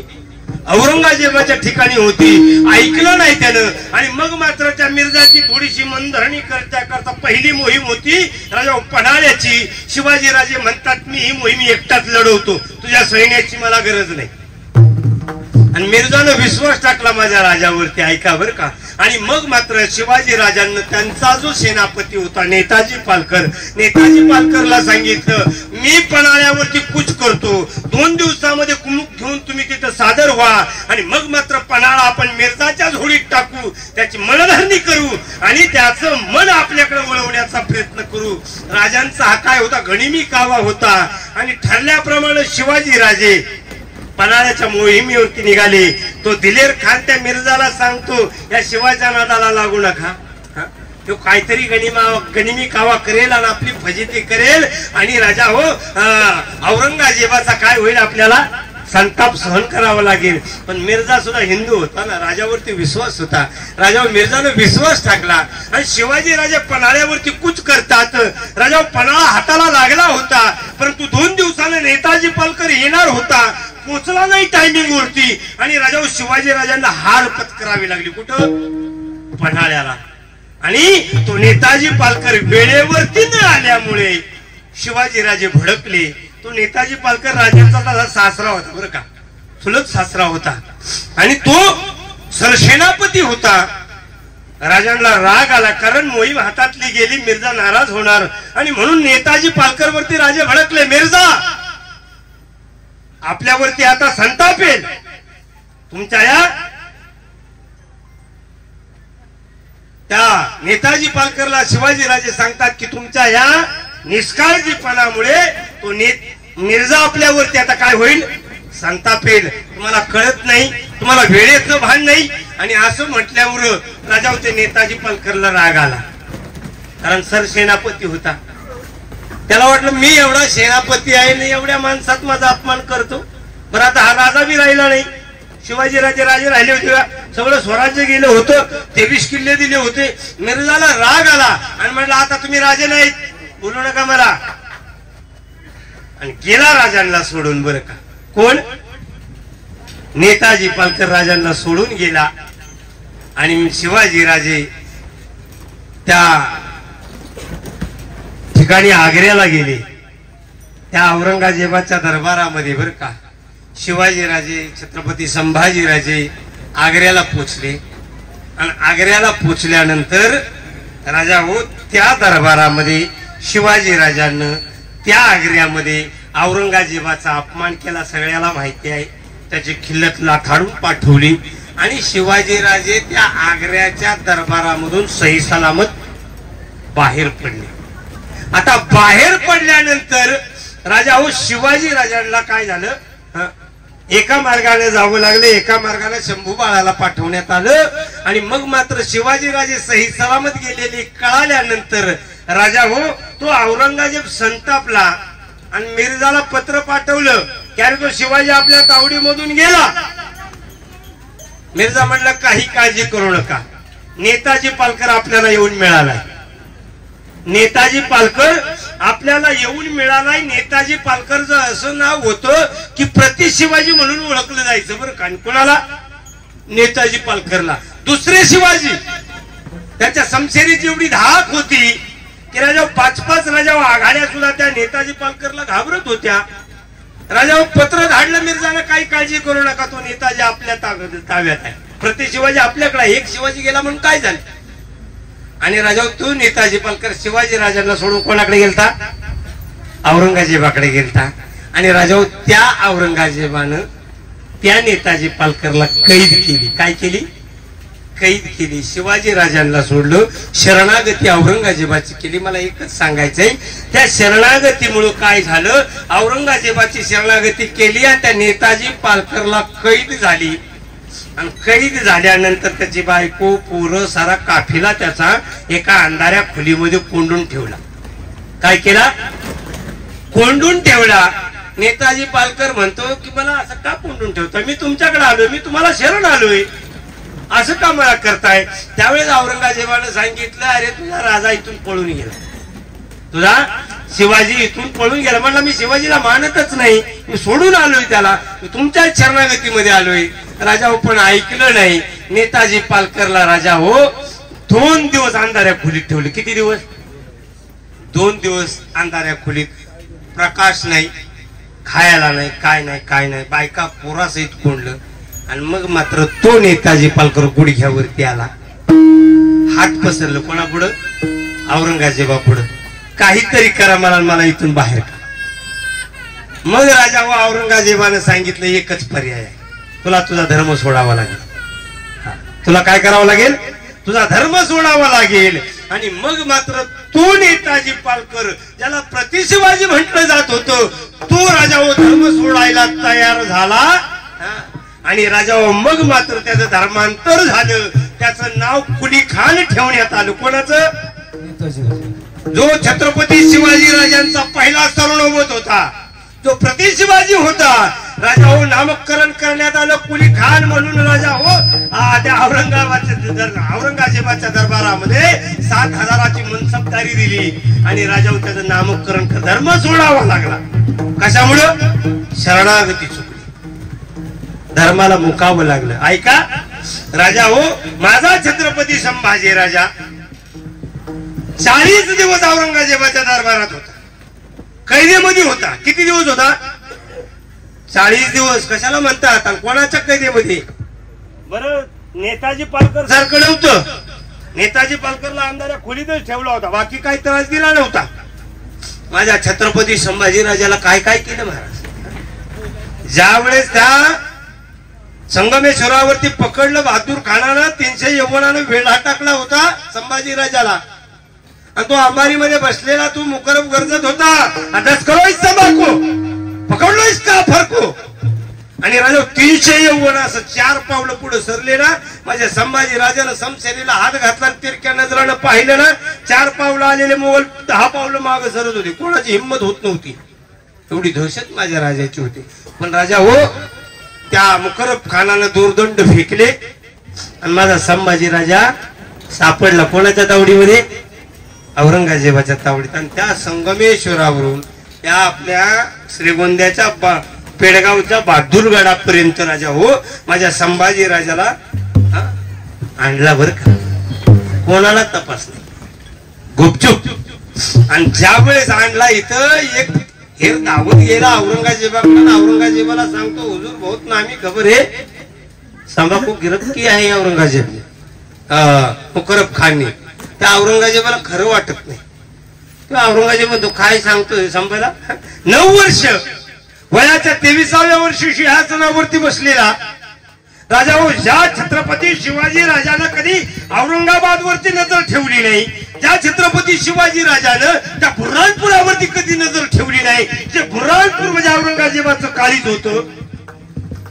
औरंगजेबाच्या ठिकाणी होती. ऐकलं नाही त्यानं. आणि मग मात्र त्या मिर्झाची थोडीशी मनधरणी करता पहिली मोहीम होती राजा पन्हाळ्याची. शिवाजी राजे म्हणतात मी ही मोहीम एकटाच लढवतो, तुझ्या सैन्याची मला गरज नाही. आणि मिर्झानं विश्वास टाकला माझ्या राजावरती. ऐका बरं का. आणि मग मात्र शिवाजी राजांना त्यांचा जो सेनापती होता नेताजी पालकरला सांगितलं मी पन्हाळ्यावरती कूच करतो, 2 दिवसामध्ये कुमुक घेऊन तुम्ही तिथं सादर व्हा आणि मग मात्र पन्हाळा आपण मिर्झाच्या झोळीत टाकू, त्याची मनधरणी करू आणि त्याचं मन आपल्याकडे वळवण्याचा प्रयत्न करू. राजांचा हा काय होता? गनिमी कावा होता. आणि ठरल्याप्रमाणे शिवाजी राजे पन्हाळ्याच्या मोहिमेवरती निघाले. तो दिलेर खान त्या मिर्झाला सांगतो या शिवाच्या नादाला लागू नका, तो काहीतरी गनिमी कावा करेल आणि आपली फजिती करेल आणि राजा हो औरंगजेबाचा काय होईल आपल्याला संताप सहन करावा लागेल. पण मिर्झा सुद्धा हिंदू होता ना, राजावरती विश्वास होता. राजावर मिर्झाने विश्वास टाकला आणि शिवाजी राजे पन्हाळ्यावरती कूच करतात. राजा पन्हाळा हाताला लागला होता, परंतु 2 दिवसाने नेताजी पालकर येणार होता, पोचला नाही टायमिंग वरती आणि राजा शिवाजी राजांना हार पत्करावी लागली. कुठं? पन्हाळ्याला. आणि तो नेताजी पालकर वेळेवरती न आल्यामुळे शिवाजी राजे भडकले. तो नेताजी पालकर राजांचा सासरा होता बरं का, चुलत सासरा होता आणि तो सरसेनापती होता. राजांना राग आला कारण मोहीम हातातली गेली, मिर्झा नाराज होणार आणि म्हणून नेताजी पालकर वरती राजे भडकले. मिर्झा आपल्यावरती आता संतापेल. तुमच्या या त्या नेताजी पालकरला शिवाजी राजे सांगतात की तुमच्या या निष्काळजीपणामुळे तो मिर्झा आपल्यावरती आता काय होईल? संतापेल. तुम्हाला कळत नाही, तुम्हाला वेळेचं भान नाही. आणि असं म्हटल्यावर राजा होते नेताजी पालकरला राग आला, कारण सरसेनापती होता. त्याला वाटलं मी एवढा सेनापती आहे नाही, एवढ्या माणसात माझा अपमान करतो. बरं आता हा राजा बी राहिला नाही. शिवाजी राजे राहिले होते, सगळं स्वराज्य गेलं होतं, 23 किल्ले दिले होते. मिर्झाला राग आला आणि म्हटलं आता तुम्ही राजे नाहीत, बोलू नका मला. आणि गेला राजांना सोडून बरं का. कोण? नेताजी पालकर राजांना सोडून गेला. आणि शिवाजी राजे त्या ठिकाणी आग्र्याला गेले. त्या औरंगजेबाच्या दरबारामध्ये बरं का शिवाजी राजे छत्रपती संभाजी राजे आग्र्याला पोचले. आणि आग्र्याला पोचल्यानंतर राजा हो त्या दरबारामध्ये शिवाजी राजांना त्या आग्र्यामध्ये औरंगजेबाचा अपमान केला, सगळ्याला माहिती आहे. त्याची खिल्लत लाथाडून पाठवली आणि शिवाजी राजे त्या आग्र्याच्या दरबारामधून सही सलामत बाहेर पडले. आता बाहेर पडल्यानंतर राजा हो शिवाजी राजांना काय झालं, एका मार्गाने जावं लागलं, एका मार्गाने शंभू बाळाला पाठवण्यात आलं. आणि मग मात्र शिवाजी राजे सही सलामत गेलेली कळाल्यानंतर राजा हो तो औरंगजेब संतापला आणि मिर्जाला पत्र पाठवलं की अरे तो शिवाजी आपल्या तावडीमधून गेला. मिर्झा म्हणला काही काळजी करू नका, नेताजी पालकर आपल्याला येऊन मिळालाय. नेताजी पालकर आपल्याला येऊन मिळालाय. नेताजी पालकरचं असं नाव होतं की प्रति शिवाजी म्हणून ओळखलं जायचं बरं का. कोणाला? नेताजी पालकरला. दुसरे शिवाजी त्याच्या समशेरीची एवढी धाक होती की राजा 5-5 राजा आघाड्या सुद्धा त्या नेताजी पालकरला घाबरत होत्या. राजा पत्र धाडलं मिर्झानं काही काळजी करू नका, तो नेताजी आपल्या ताब्यात आहे, प्रति शिवाजी आपल्याकडे. एक शिवाजी गेला म्हणून काय झालं. आणि राजा तू नेताजी पालकर शिवाजी राजांना सोडून कोणाकडे गेलता? औरंगजेबाकडे गेलता. आणि राजा त्या औरंगजेबानं त्या नेताजी पालकरला कैद केली. काय केली? कैद केली. शिवाजी राजांना सोडलं. शरणागती औरंगजेबाची केली. मला एकच सांगायचंय, त्या शरणागतीमुळे काय झालं, औरंगजेबाची शरणागती केली आणि त्या नेताजी पालकरला कैद झाली. आणि कैद झाल्यानंतर त्याची बायको पोरं सारा काफिला त्याचा एका अंधाऱ्या खोलीमध्ये कोंडून ठेवला. काय केला? कोंडून ठेवला. नेताजी पालकर म्हणतो की मला असं का कोंडून ठेवता, मी तुमच्याकडे आलोय, मी तुम्हाला शरण आलोय, असं का मला करताय. त्यावेळेस औरंगजेबानं सांगितलं अरे तुझा राजा इथून पळून गेला, तुझा शिवाजी इथून पळून गेला. म्हणलं मी शिवाजीला मानतच नाही, मी सोडून आलोय त्याला, तुमच्या शरणागतीमध्ये आलोय. राजा हो पण ऐकलं नाही. नेताजी पालकरला राजा हो 2 दिवस अंधाऱ्या खोलीत ठेवले. किती दिवस? 2 दिवस अंधाऱ्या खोलीत. प्रकाश नाही, खायला नाही, काय नाही, काय नाही. बायका पोरासहित कोंडलं. आणि मग मात्र तो नेताजी पालकर गुडघ्यावरती आला, हात पसरलं. कोणापुढं? औरंगजेबा पुढं. काहीतरी करा मला इथून बाहेर का. मग राजा व औरंगजेबानं सांगितलं एकच पर्याय आहे, तुला तुझा धर्म सोडावा लागेल. तुला काय करावं लागेल? तुझा धर्म सोडावा लागेल. आणि मग मात्र तो नेताजी पालकर ज्याला प्रति शिवाजी म्हटलं जात होतं तो राजा व धर्म सोडायला तयार झाला. आणि राजा मग मात्र त्याचं धर्मांतर झालं. त्याचं नाव कुली खान ठेवण्यात आलं. कोणाचं? जो छत्रपती शिवाजी राजांचा पहिला सरनोबत होता, जो प्रति शिवाजी होता, राजा हो नामकरण करण्यात आलं कुली खान म्हणून. राजा हो त्या औरंगजेबाच्या दरबारामध्ये 7,000ची मनसबदारी दिली. आणि राजा हो त्याचं नामकरण धर्म सोडावा लागला. कशामुळं? शरणागती चुकली, धर्माला मुकावं लागलं. ऐका राजा हो माझा छत्रपती संभाजी राजा 40 दिवस औरंगजेबाच्या दरबारात होता, कैदेमध्ये होता. किती दिवस होता? 40 दिवस. कशाला म्हणतात? कोणाच्या कैदेमध्ये? बरं नेताजी पालकर सारखं नव्हतं. नेताजी पालकरला अंधाऱ्या खोलीतच ठेवला होता, बाकी काही त्रास दिला नव्हता. माझ्या छत्रपती संभाजी राजाला काय काय केलं महाराज. ज्या वेळेस त्या संगमेश्वरावरती पकडलं बहादूर खानानं, 300 यवनानं वेढा टाकला होता संभाजी राजाला. आणि तो अंबारीमध्ये बसलेला तू मुकरब गरजत होता, अटक करोस तंबाखू पकडलोस का फरको. आणि राजा 300 यवन असं 4 पावलं पुढे सरले ना. माझ्या संभाजी राजानं समशेरीला हात घातला, तिरक्या नजरानं पाहिलं ना, 4 पावलं आलेले मोगल 10 पावलं मागे सरत होते. कोणाची हिंमत होत नव्हती, एवढी दहशत माझ्या राजाची होती. पण राजा हो त्या मुकरब खानानं दूरदंड फेकले आणि माझा संभाजी राजा सापडला. कोणाच्या तावडीमध्ये? औरंगजेबाच्या तावडीत. आणि त्या संगमेश्वरावरून त्या आपल्या श्रीगोंद्याच्या पेडगावच्या बहादूरगडापर्यंत राजा हो माझ्या संभाजी राजाला आणला बरं का. कोणाला तपास नाही, गुपचूप. आणि ज्या वेळेस आणला इथं एक हेर धावत गेला औरंगजेबाकडे. औरंगजेबाला सांगतो हुजूर बहुत नामी खबर है, तंबाखू गिरफ्त की आहे औरंगजेब मुकरब खानने. त्या औरंगजेबाला खरं वाटत नाही. तो औरंगजेब म्हणतो काय सांगतोय संभाला. 9 वर्ष वयाच्या 23व्या वर्षी सिंहासनावरती बसलेला राजा हो ज्या छत्रपती शिवाजी राजानं कधी औरंगाबाद वरती नजर ठेवली नाही, त्या छत्रपती शिवाजी राजानं त्या बुऱ्हाणपुरावरती कधी नजर ठेवली नाही. जे बुऱ्हाणपूर म्हणजे औरंगजेबाचं काळीज होतं.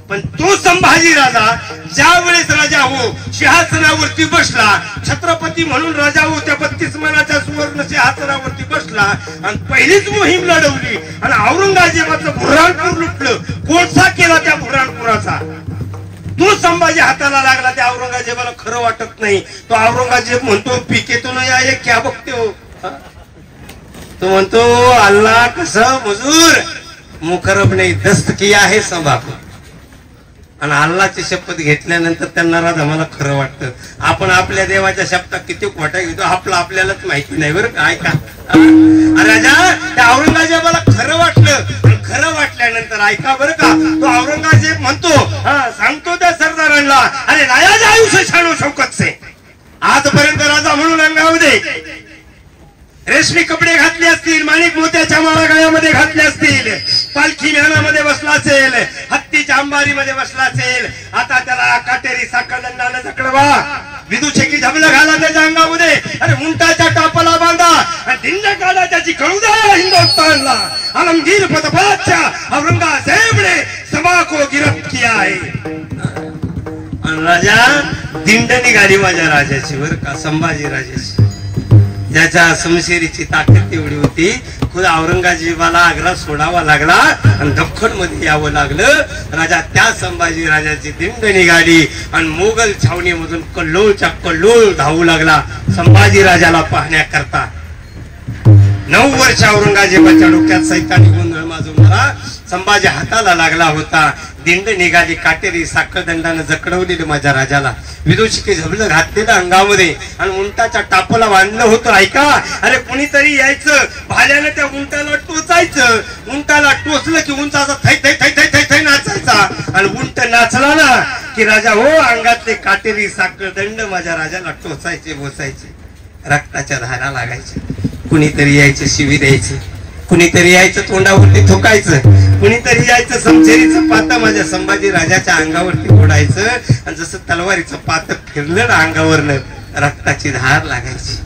पण तो संभाजी राजा ज्या वेळेस राजा हो सिंहासनावरती बसला, छत्रपती म्हणून राजा हो त्या 32 मानाच्या सुवर्ण सिंहासनावरती बसला आणि पहिलीच मोहीम लढवली आणि औरंगजेबाचं बुऱ्हाणपूर लुटलं. कोळसा केला त्या बुऱ्हाणपुराचा. तो संभाजी हाताला लागला. त्या औरंगजेबाला खरं वाटत नाही. तो औरंगजेब म्हणतो पीके तो नाही आहे क्या बघते हो. तो म्हणतो अल्लाह कसं मजूर मुखरब नाही दस्त किया आहे संभाप. आणि अल्लाची शपथ घेतल्यानंतर त्यांना राजा मला खरं वाटतं. आपण आपल्या देवाच्या शपथात किती खोटा घेतो आपल्यालाच माहिती नाही बरं काय का. राजा त्या औरंगजेबाला खरं वाटलं. खरं वाटल्यानंतर ऐका बरं का, तो औरंगजेब म्हणतो सांगतो त्या सरदारांना अरे राजा आयुष्य छानो शौकत से. आजपर्यंत राजा म्हणून अंगामध्ये रेशमी कपडे घातले असतील, माणिक मोत्याच्या माळा गळ्यामध्ये घातले असतील, पालखी मेहनामध्ये बसला असेल, हत्तीच्या अंबारीमध्ये बसला असेल. आता त्याला काटेरी साखरदंडाने जकडवा, विदुषकी झबलं घाला त्याच्या अंगामध्ये, अरे उंटाच्या टापाला बांधा आणि दिंड काढा त्याची कळू द्या हिंदुस्थानला. आलमगीर फतबादच्या औरंगजेबने सभा को गिरफ्त किया आहे. राजा दिंड निघाली माझ्या राजाची बरं का, संभाजी राजाची. ज्याच्या समशेरीची ताकद तेवढी होती, खुद औरंगजेबाला आग्रा सोडावा लागला आणि दख्खन मध्ये यावं लागलं. राजा त्या संभाजी राजाची दिंड निघाली आणि मोगल छावणीमधून कल्लोळच्या कल्लोळ धावू लागला संभाजी राजाला पाहण्याकरता. 9 वर्ष औरंगजेबाच्या डोक्यात सैतानी गोंधळ माजवणारा संभाजी हाताला लागला होता. दिंड निघाली काटेरी साखरदंडानं जकडवलेलं माझ्या राजाला, विदुषकी झबलं घातलेलं अंगामध्ये आणि उंटाच्या टापाला बांधलं होतं. ऐका, अरे कोणीतरी यायचं भाल्यानं त्या उंटाला टोचायचं. उंटाला टोचलं की उंटाचा थै थै थै थै थै थै नाचायचा आणि उंट नाचला ना की राजा हो अंगातले काटेरी साखरदंड माझ्या राजाला टोचायचे बोचायचे, रक्ताच्या धारा लागायच्या. कुणीतरी यायचं शिवी द्यायचं, कुणीतरी यायचं तोंडावरती थोकायचं, कुणीतरी यायचं समशेरीचं पाता माझ्या संभाजी राजाच्या अंगावरती ओढायचं आणि जसं तलवारीचं पात फिरलं ना अंगावरनं रक्ताची धार लागायची.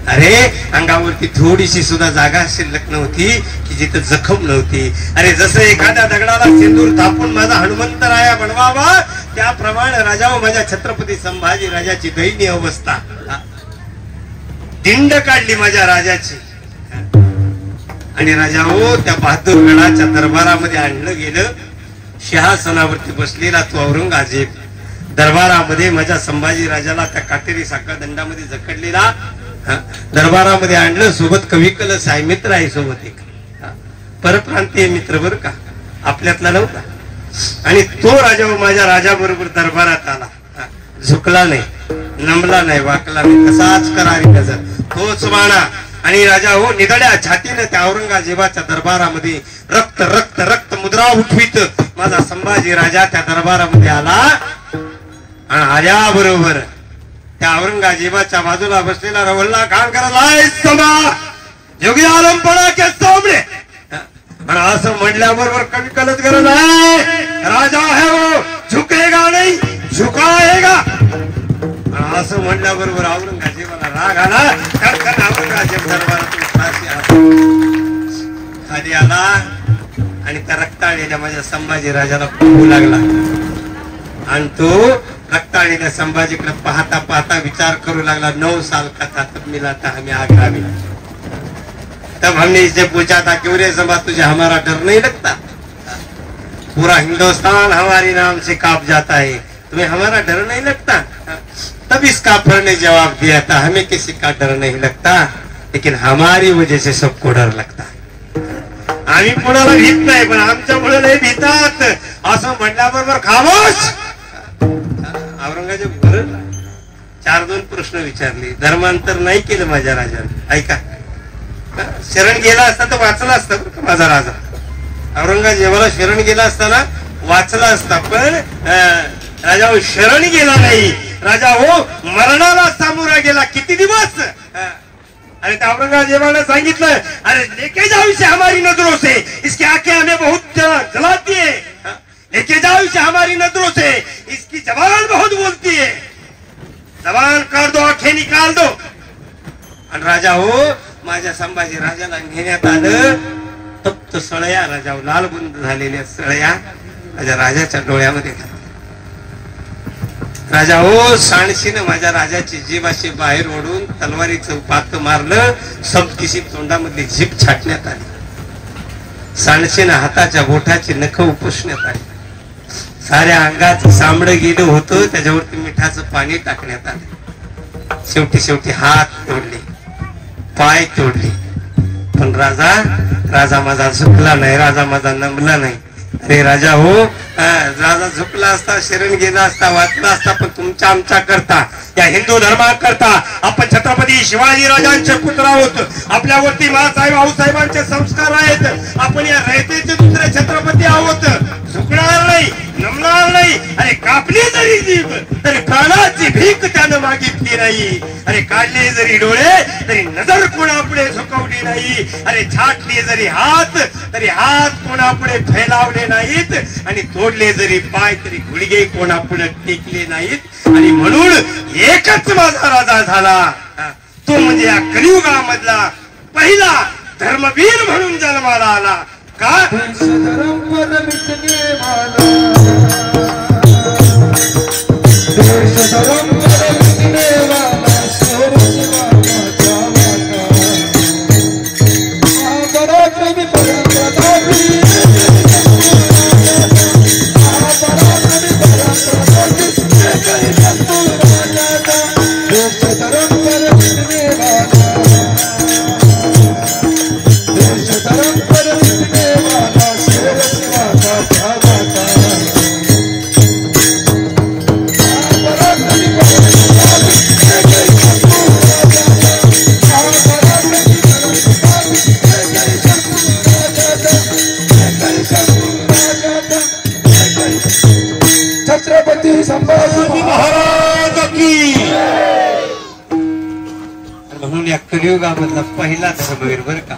अरे अंगावरती थोडीशी सुद्धा जागा शिल्लक नव्हती की जिथं जखम नव्हती. अरे जसं एखाद्या दगडाला सिंदूर थापून माझा हनुमंतराया बनवावा त्याप्रमाणे राजा व माझ्या छत्रपती संभाजी राजाची दयनीय अवस्था. दिंड काढली माझ्या राजाची आणि राजा हो त्या बहादूरगडाच्या दरबारामध्ये आणलं गेलं. सिंहासनावरती बसलेला तो औरंगजेब दरबारामध्ये माझ्या संभाजी राजाला त्या काटेरी साखरदंडामध्ये जकडलेला दरबारामध्ये आणलं. सोबत कवी कलश आहे, मित्र आहे सोबत, एक परप्रांतीय मित्र बर का, आपल्यातला नव्हता. आणि तो राजा माझ्या राजा बरोबर दरबारात आला. झुकला नाही, नमला नाही, वाकला नाही, तसाच करारी नजर तोच माना. आणि राजा हो निधड्या छातीने त्या औरंगजेबाच्या दरबारामध्ये रक्त रक्त रक्त मुद्रा उठवीत माझा संभाजी राजा त्या दरबारामध्ये आला. आणि आल्याबरोबर त्या औरंगजेबाच्या बाजूला बसलेला रवल्ला खान करायला सभा योगी आलमपणा के सामने. आणि असं म्हणल्याबरोबर कवी कलत गरज आहे, राजा है वो झुकेगा नाही झुकाएगा. असं म्हणल्याबरोबर औरंगजेबाला राग आला. औरंगजेब दरबारातून खाली आला आणि त्या रक्ताळलेल्या माझ्या संभाजी राजाला पाहू लागला. आणि तो रक्ताळलेल्या संभाजीकडे पाहता पाहता विचार करू लागला, 9 साल का था तब मिला था हमें आगरा में, तब हमने इससे पूछा था क्यों रे संभा तुझे हमारा डर नहीं लगता, पूरा हिंदुस्तान हमारे नाम से कांप जाता है, तुम्हें हमारा डर नहीं लगता. तब इस काफिर ने जवाब दिया था हमें किसी का डर नहीं लगता, लेकिन हमारी वजह से सबको डर लगता. आम्ही कोणाला भीत नाही पण आमच्यामुळे लय भीतात. असं म्हणल्याबरोबर खामोश. औरंगजेब बरं 4-2 प्रश्न विचारले. धर्मांतर नाही केलं माझ्या राजाने. ऐका, शरण गेला असता तर वाचला असता माझा राजा. औरंगजेबाला शरण गेला असताना वाचला असता, पण राजा हो शरण गेला नाही. राजा हो मरणाला सामोरा गेला. किती दिवस. अरे त्या औरंगजेबाने सांगितलं अरे लेके जाओ इसे हमारी नजरों से, इसकी आंखें हमें बहुत जलाती है, लेके जाओ इसे हमारी नजरों से, इसकी जबान बहुत बोलती है, जबान कर दो आंखें निकाल दो. आणि राजा हो माझ्या संभाजी राजाला नेण्यात आलं. तप्त सळया राजा लाल बुंद झालेल्या सळया माझ्या राजाच्या डोळ्यामध्ये घातल्या. राजा हो सांडशीनं माझ्या राजाची जीभ अशी बाहेर ओढून तलवारीचं पात मारलं. सबतीशी तोंडामधली जीभ छाटण्यात आली. सांडशीनं हाताच्या बोटाची नख उपसण्यात आली. साऱ्या अंगाचं चामडं गेलं होतं त्याच्यावरती मिठाचं पाणी टाकण्यात आलं. शेवटी हात तोडले, पाय तोडले. पण राजा माझा झुकला नाही, राजा माझा नमला नाही. अरे राजा हो राजा झुकला असता, शरण गेला असता, वाचला असता, पण तुमच्या आमच्या करता, या हिंदू धर्माकरता आपण छत्रपती शिवाजी राजांचे पुत्र आहोत. आपल्यावरती मासाहेब आऊसाहेबांचे संस्कार आहेत. आपण या रयतेचे दुसरे छत्रपती आहोत. झुकणार नाही, नमणार नाही. अरे कापली जरी जीभ तरी प्राणाची भीक त्यानं मागितली नाही. अरे काढले जरी डोळे तरी नजर कोणापुढे झुकवली नाही. अरे छाटले जरी हात तरी हात कोणापुढे फैलावले नाहीत. आणि तोडले जरी पाय तरी गुडघे कोणापुढे टेकले नाहीत. आणि म्हणून एकच माझा राजा झाला, तो म्हणजे या कलियुगामधला पहिला धर्मवीर म्हणून जन्माला आला. का धर्म पर मिटने वाला, देश धर्म पर मिटने वाला, शेर शिवाचा वाटा. पराक्रमी पराक्रमी छत्रपती संभाजी महाराज की. म्हणून या कलियुगामधला पहिला धर्मवीर बर का.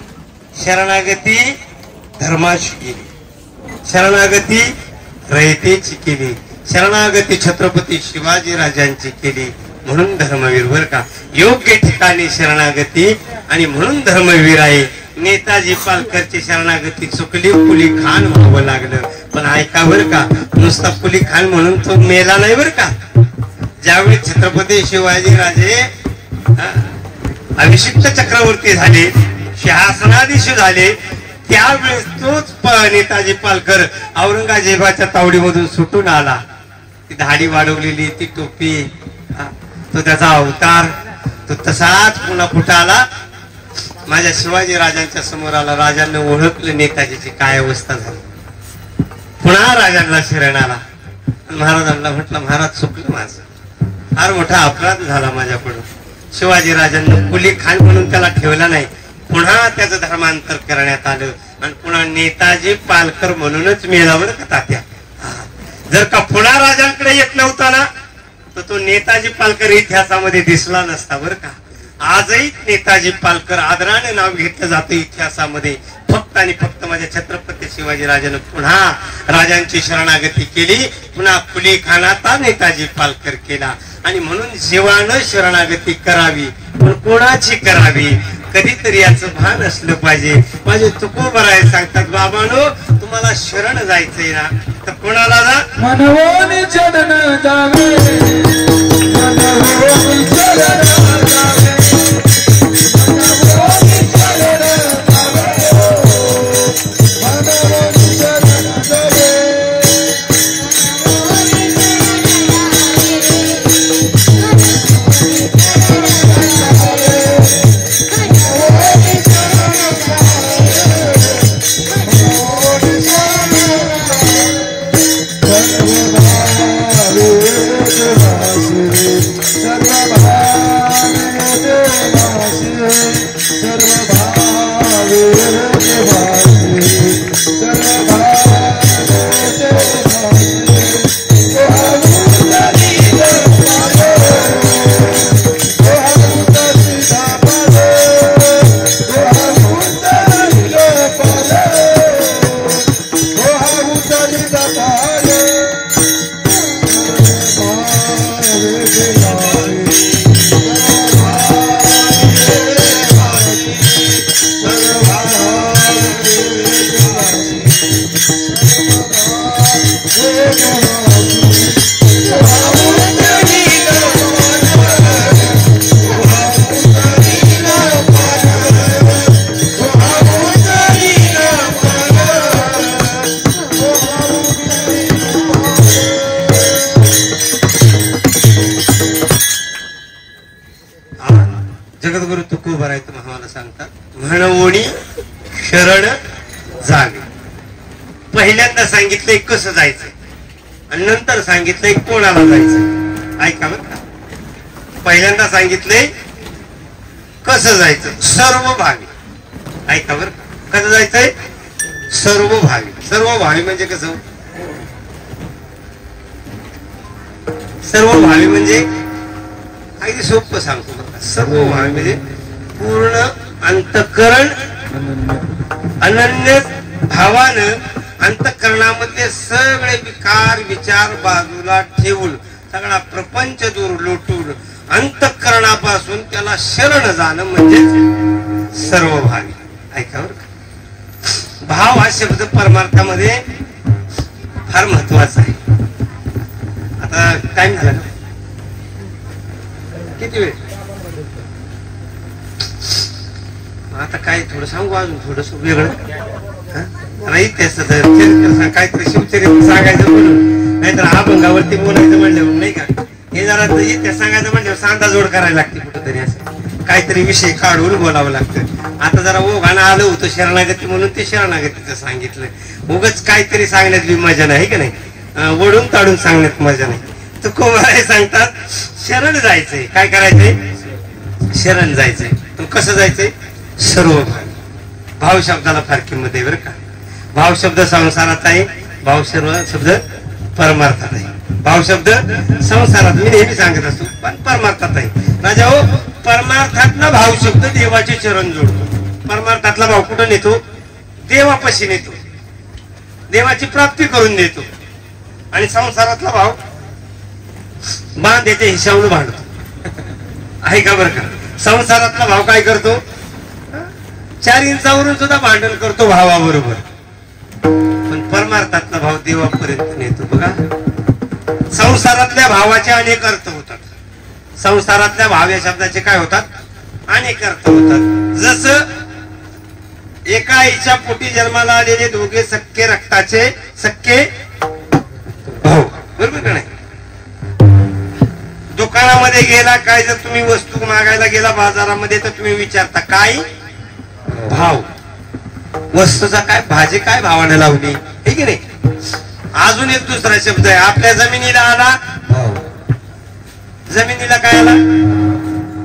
शरणागती धर्माची केली, शरणागती रयतेची केली, शरणागती छत्रपती शिवाजी राजांची केली. म्हणून धर्मवीर बर का. योग्य ठिकाणी शरणागती आणि म्हणून धर्मवीर आहे. नेताजी पालकरची शरणागती चुकली, कुली खान व्हावं लागलं. पण ऐका बर का, नुसता कुली खान म्हणून तो मेला नाही बर का. ज्यावेळी छत्रपती शिवाजी राजे अभिषिक्त चक्रवर्ती झाले, सिंहासनाधीश झाले, त्यावेळेस तोच नेताजी पालकर औरंगजेबाच्या तावडीमधून सुटून आला. ती दाढी वाढवलेली, ती टोपी, तो त्याचा अवतार, तो तसाच पुन्हा कुठं आला, माझ्या शिवाजी राजांच्या समोर आला. राजांना ओळखलं नेताजीची काय अवस्था झाली. पुन्हा राजांना शरण आला. महाराजांना म्हटलं महाराज चुकलं माझं, फार मोठा अपराध झाला माझ्याकडून. शिवाजी राजांना कुली खान म्हणून त्याला ठेवला नाही, पुन्हा त्याचं धर्मांतर करण्यात आलं आणि पुन्हा नेताजी पालकर म्हणूनच मिळालं का तात्या. जर का पुन्हा राजांकडे येत नव्हता ना तर तो नेताजी पालकर इतिहासामध्ये दिसला नसता बर का. आजही नेताजी पालकर आदराने नाव घेतलं जातं इतिहासामध्ये. फक्त आणि फक्त माझ्या छत्रपती शिवाजी राजानं पुन्हा राजांची शरणागती केली, पुन्हा कुली खानाचा नेताजी पालकर केला. आणि म्हणून जीवानं शरणागती करावी, पण कोणाची करावी कधीतरी याचं भान असलं पाहिजे. माझे तुकोबराय सांगतात, बाबानो तुम्हाला शरण जायचंय ना तर कोणाला जा, मनवोनी चरण जावे, मनवोनी चरण जावे, मनवोनी चरण जावे, मनवोनी चरण जावे. सर्व शरण जावे. पहिल्यांदा सांगितलंय कसं जायचं आणि नंतर सांगितलंय कोणाला जायचं. ऐका बरं का, पहिल्यांदा सांगितलंय कसं जायचं, सर्व भावी. ऐका बरं का, कसं जायचंय, सर्व भावी. सर्व भावी म्हणजे कसं, सर्व भावी म्हणजे अगदी सोपं सांगतो बघा. सर्व भावी म्हणजे पूर्ण अंतःकरण अनन्य भावानं अंतःकरणामधले सगळे विकार विचार बाजूला ठेवून सगळा प्रपंच दूर लोटून अंतःकरणापासून त्याला शरण जाणं म्हणजे सर्व भावी. ऐका बरं का, भाव हा शब्द परमार्थामध्ये फार महत्वाचा आहे. आता टाइम झाला ना, किती वेळ, आता काय थोडं सांगू अजून थोडस वेगळं. चरित्र काहीतरी शिवचरित्र सांगायचं म्हणून, नाहीतर अभंगावरती बोलायचं म्हणलं नाही का, हे जरा इतिहास सांगायचं म्हणल्यावर सांदा जोड करायला लागते कुठंतरी, असं काहीतरी विषय काढून बोलावं लागतं. आता जरा ओघानं आलं होतं शरणागती म्हणून ते शरणागतीचं सांगितलं. उगाच काहीतरी सांगण्यात बी मजा नाही का नाही, वडून ताडून सांगण्यात मजा नाही. तर कुमार सांगतात शरण जायचंय. काय करायचंय, शरण जायचंय. पण कसं जायचंय, सर्व भाव. भाव शब्दाला फार किंमत आहे बरं का. भाव शब्द संसारात आहे, भाव सर्व शब्द परमार्थात आहे. भाव शब्द संसारात मी नेहमी सांगत असतो, पण परमार्थात आहे. राजा हो, परमार्थातला भाव शब्द देवाचे चरण जोडतो. परमार्थातला भाव कुठं नेतो, देवापाशी नेतो, देवाची प्राप्ती करून देतो. आणि संसारातला भाव बांध्याच्या हिशावून भांडतो. आहे का बरं का. संसारातला भाव काय करतो, 4 इंचावरून सुद्धा भांडण करतो भावाबरोबर. पण परमार्थातला भाव देवापर्यंत नेतो. बघा, संसारातल्या भावाचे अनेक अर्थ होतात. संसारातल्या भाव या शब्दाचे काय होतात, अनेक अर्थ होतात. जसं एका आईच्या पोटी जन्माला आलेले दोघे सख्खे रक्ताचे सख्खे भाऊ, बरोबर का नाही. दुकानामध्ये गेला काय, जर तुम्ही वस्तू मागायला गेला बाजारामध्ये, तर तुम्ही विचारता काय भाव, वस्तूचा काय, भाजी काय भावाने लावली, हे की नाही. अजून एक दुसरा शब्द आहे, आपल्या जमिनीला आला भाव. जमिनीला काय आला,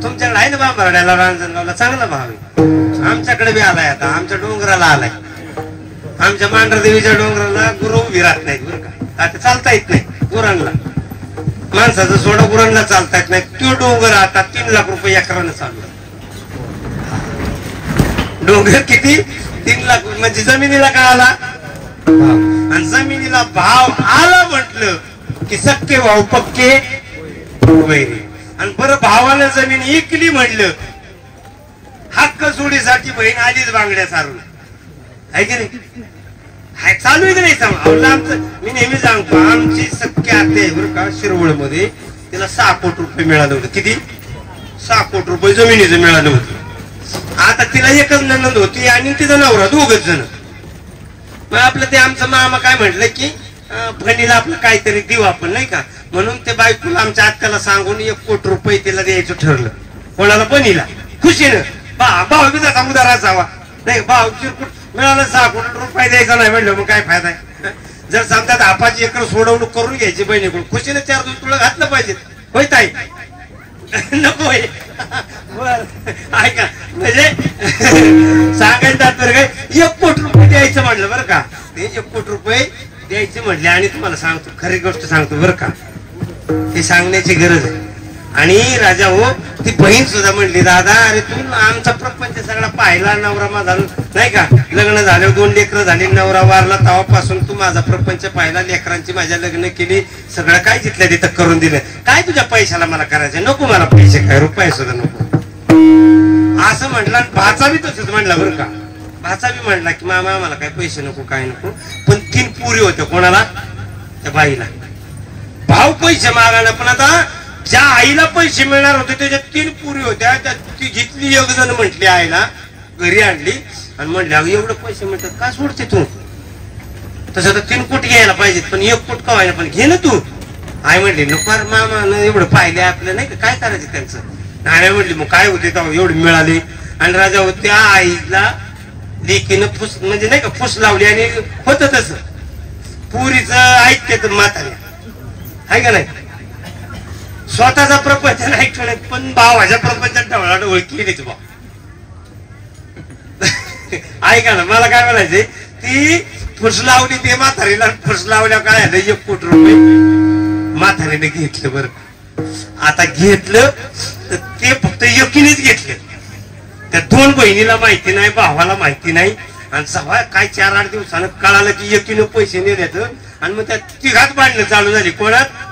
तुमच्याकडे आहे ना बांबरड्याला रांजणगावला चांगला भाव आहे. आमच्याकडे बी आलाय, आता आमच्या डोंगराला आलाय. आमच्या मांढरदेवीच्या डोंगराला गुरु उभी राहत नाहीत बरं का. आता चालता येत नाही गुरांना, माणसाचं सोडा गुरांना चालता येत नाही. तो डोंगर आता 3 लाख रुपये एकरानं चालू. डोंगर किती, 3 लाख. म्हणजे जमिनीला काय आला भाव. आणि जमिनीला भाव आला म्हटलं की सक्के भाऊ पक्के वैरी. आणि बरं भावानं जमीन इकली म्हटलं, हक्क सोडीसाठी बहीण आलीच बांगड्या सारून. आहे की नाही, हाय चालू आहे की नाही सांग. आमचं मी नेहमी सांगतो, आमची सख्खी आत्या आहे बरं का, शिरवळ मध्ये, तिला 6 कोटी रुपये मिळालं होतं. किती, 6 कोटी रुपये जमिनीचं मिळालं होतं. आता तिला एकच नणंद होती आणि तिचा नवरा, 2घच जण. मग आपलं ते आमचं मामा काय म्हटलं की फणीला आपलं काहीतरी देऊ आपण नाही का, म्हणून ते बायकोला आमच्या आत्याला सांगून 1 कोटी रुपये तिला द्यायचं ठरलं. कोणाला, बनीला. खुशीनं भाव बी त्याचा उदार असावा नाही. भाव चिरकुट मिळालं, 6 कोटी रुपये द्यायचा नाही म्हणलं, मग काय फायदा आहे. जर समजा 10-5 एकर सोडवणूक करून घ्यायची बहिणीकडून, खुशीनं 4 दूध तुला घातलं पाहिजे. होय ताई, नको ऐका, म्हणजे सांगायचं तर काय, 1 कोटी रुपये द्यायचं म्हटलं बरं का. ते 1 कोटी रुपये द्यायचे म्हटले. आणि तुम्हाला सांगतो, खरी गोष्ट सांगतो बरं का, हे सांगण्याची गरज आहे. आणि राजा हो, ती बहीण सुद्धा म्हणली, दादा अरे तू आमचा प्रपंच सगळा पाहिला, नवरा माझा नाही का, लग्न झालं, 2 लेकरं झाली, नवरा वारला, तेव्हापासून तू माझा प्रपंच पाहिला, लेकरांची माझ्या लग्न केली, सगळं काय जिथल्या तिथं करून दिलं. काय तुझ्या पैशाला मला करायचं, नको मला पैसे, काय रुपये सुद्धा नको असं म्हटलं. आणि भाचा बी तसंच म्हणला बरं का. भाचा बी म्हणला की मामा मला काय पैसे नको, काय नको. पण 3 पुरी होत्या. कोणाला, त्या बाईला. भाव पैसे मागायला, पण आता ज्या आईला पैसे मिळणार होते त्याच्या 3 पुरी होत्या. ती घेतली, 1 जण म्हटली आईला, घरी आणली आणि म्हटली अगं एवढं पैसे मिळतात का सोडते तू, तसं तर 3 कोटी घ्यायला पाहिजेत, पण 1 कोट का व्हायला, पण घे ना तू. आई म्हटली नको मामा, एवढं पाहिले आपलं नाही का, काय करायचं त्यांचं. नाही म्हटली, मग काय होते तेव्हा एवढे मिळाले. आणि राजा होत्या आईला लेकीनं फुस म्हणजे नाही का फुस लावली आणि होत तसं पुरीच ऐकते म्हाताऱ्या आहे का नाही. स्वतःचा प्रपंच नाही ठेवत पण भावाच्या प्रपंचात ढवळाट ओळखीच भाऊ. ऐका ना मला काय म्हणायचे ती फुस लावली ते म्हातारीला फुस लावल्या काय आलं 1 कोटी रुपये म्हातारीने घेतलं बरं. आता घेतलं तर ते फक्त एकीनेच घेतलं. त्या 2 बहिणीला माहिती नाही भावाला माहिती नाही आणि सवा काय 4-8 दिवसानं कळालं की एकीनं पैसे नेल्याचं आणि मग त्या तिघात भांडणं चालू झाली. कोणात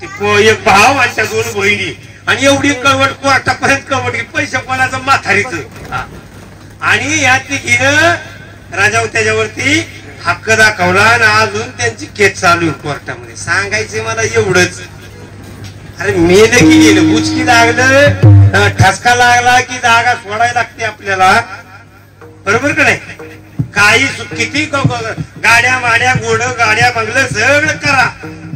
एक भाव आणि त्या 2 बहिणी आणि एवढी कळवट कोर्टापर्यंत कळवट की पैसे कोणाचं म्हातारीच आणि या तिघीनं राजाव त्याच्यावरती हक्क दाखवला आणि अजून त्यांची केस चालू कोर्टामध्ये. सांगायचे मला एवढंच अरे मेलं की गेलं बुचकी लागलं ठसका लागला की जागा सोडायला लागते आपल्याला बरोबर का नाही. काही किती गाड्या माड्या घोड गाड्या बंगलं सगळं करा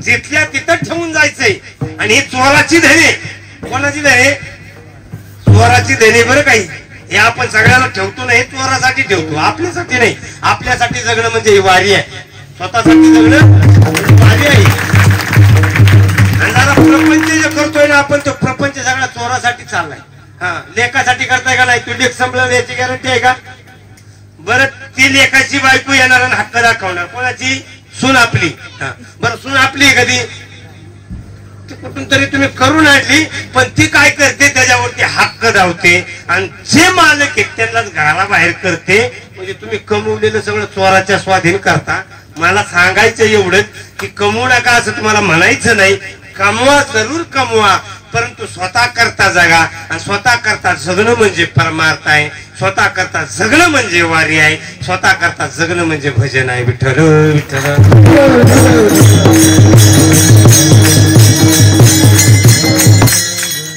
जिथल्या तिथं ठेवून जायचंय. आणि ही चोराची धने कोणाची धने चोराची धने बरं काही हे आपण सगळ्याला ठेवतो नाही चोरासाठी ठेवतो आपल्यासाठी नाही. आपल्यासाठी जगणं म्हणजे ही वारी आहे. स्वतःसाठी जगणं वारी आहे. आणि दादा प्रपंच जे करतोय ना आपण तो प्रपंच सगळा चोरासाठी चाललाय. हा लेखासाठी करताय का नाही. तू लेख संपलं याची गॅरंटी आहे का. बरं ती लेखाची बायको येणार आणि हक्क दाखवणार कोणाची सून आपली. बरं सून आपली कधी कुठून तरी तुम्ही करून आणली पण ती काय करते त्याच्यावरती हक्क धावते आणि जे मालक आहेत त्यांनाच घराबाहेर करते. म्हणजे तुम्ही कमवलेलं सगळं चोराच्या स्वाधीन करता. मला सांगायचं एवढंच की कमवू नका असं तुम्हाला म्हणायचं नाही. कमवा जरूर कमवा परंतु स्वतः करता जगा आणि स्वतः करता जगणं म्हणजे परमार्थ आहे. स्वतः करता जगणं म्हणजे वारी आहे. स्वतः करता जगणं म्हणजे भजन आहे. विठ्ठल विठ्ठल.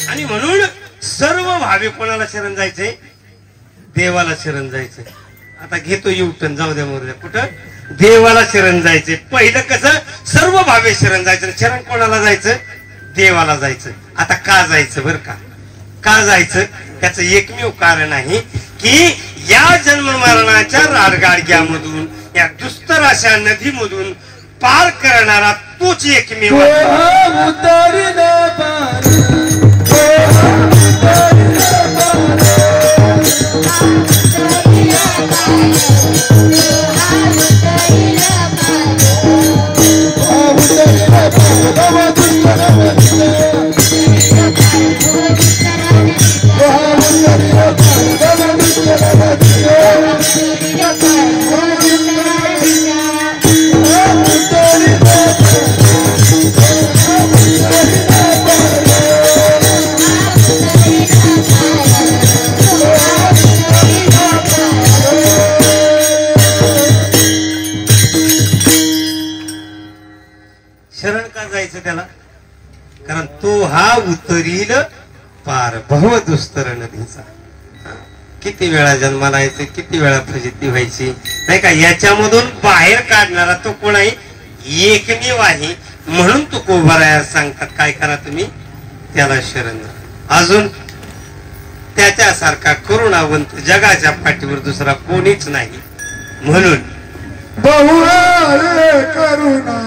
आणि म्हणून सर्व भावे कोणाला शरण जायचंय देवाला शरण जायचंय. आता घेतो युटर्न जाऊ द्या मोरद्या कुठं देवाला शरण जायचंय. पहिलं कसं सर्व भावे शरण जायचं. शरण कोणाला जायचं देवाला जायचं. आता का जायचं बरं का जायचं त्याचं एकमेव कारण आहे की या जन्म मरणाच्या राडगाडग्यामधून या दुस्तर अशा नदीमधून पार करणारा तोच एकमेव शरण का जायचं त्याला कारण तो हा उतरील पार भव दुस्तर नदीचा. किती वेळा जन्माला यायचं किती वेळा फजिती व्हायची नाही का. याच्यामधून बाहेर काढणारा तो कोण आहे एकमेव आहे. म्हणून तो कोबाराया सांगतात काय करा तुम्ही त्याला शरण जा. अजून त्याच्यासारखा करुणावंत जगाच्या पाठीवर दुसरा कोणीच नाही. म्हणून बहु करुणा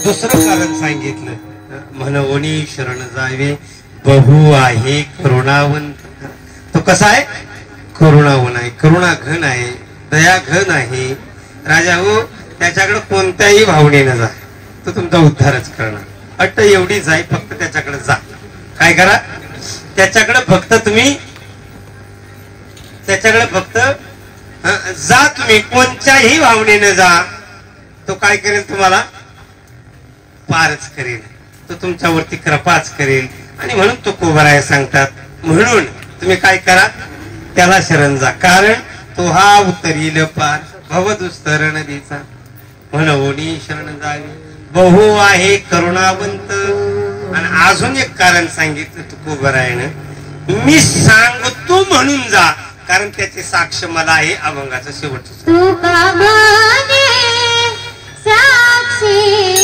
दुसरं कारण सांगितलं म्हणवणी शरण जावे बहु आहे करुणावंत. तो कसा आहे करुणावन आहे करुणा घन आहे दया घन आहे. राजा हो त्याच्याकडे कोणत्याही भावनेनं जा तो तुमचा उद्धारच करणार. अट्ट एवढीच आहे फक्त त्याच्याकडे जा. काय करा त्याच्याकडे फक्त तुम्ही त्याच्याकडे फक्त जा तुम्ही कोणत्याही भावनेनं जा, तो काय करेल तुम्हाला पारच करेल, तो तुमच्यावरती कृपाच करेल. आणि म्हणून तो कोबराय सांगतात. म्हणून तुम्ही काय करा, त्याला शरण जा, कारण तो हा उतरील पार भवदुस्तर नदीचा, म्हणून शरण जावे बहु आहे करुणावंत. आणि अजून एक कारण सांगितलं तुकोबरायनं, मी सांगतो म्हणून जा, कारण त्याची साक्ष मला आहे अभंगाचं शेवटचं. तुका म्हणे साक्षी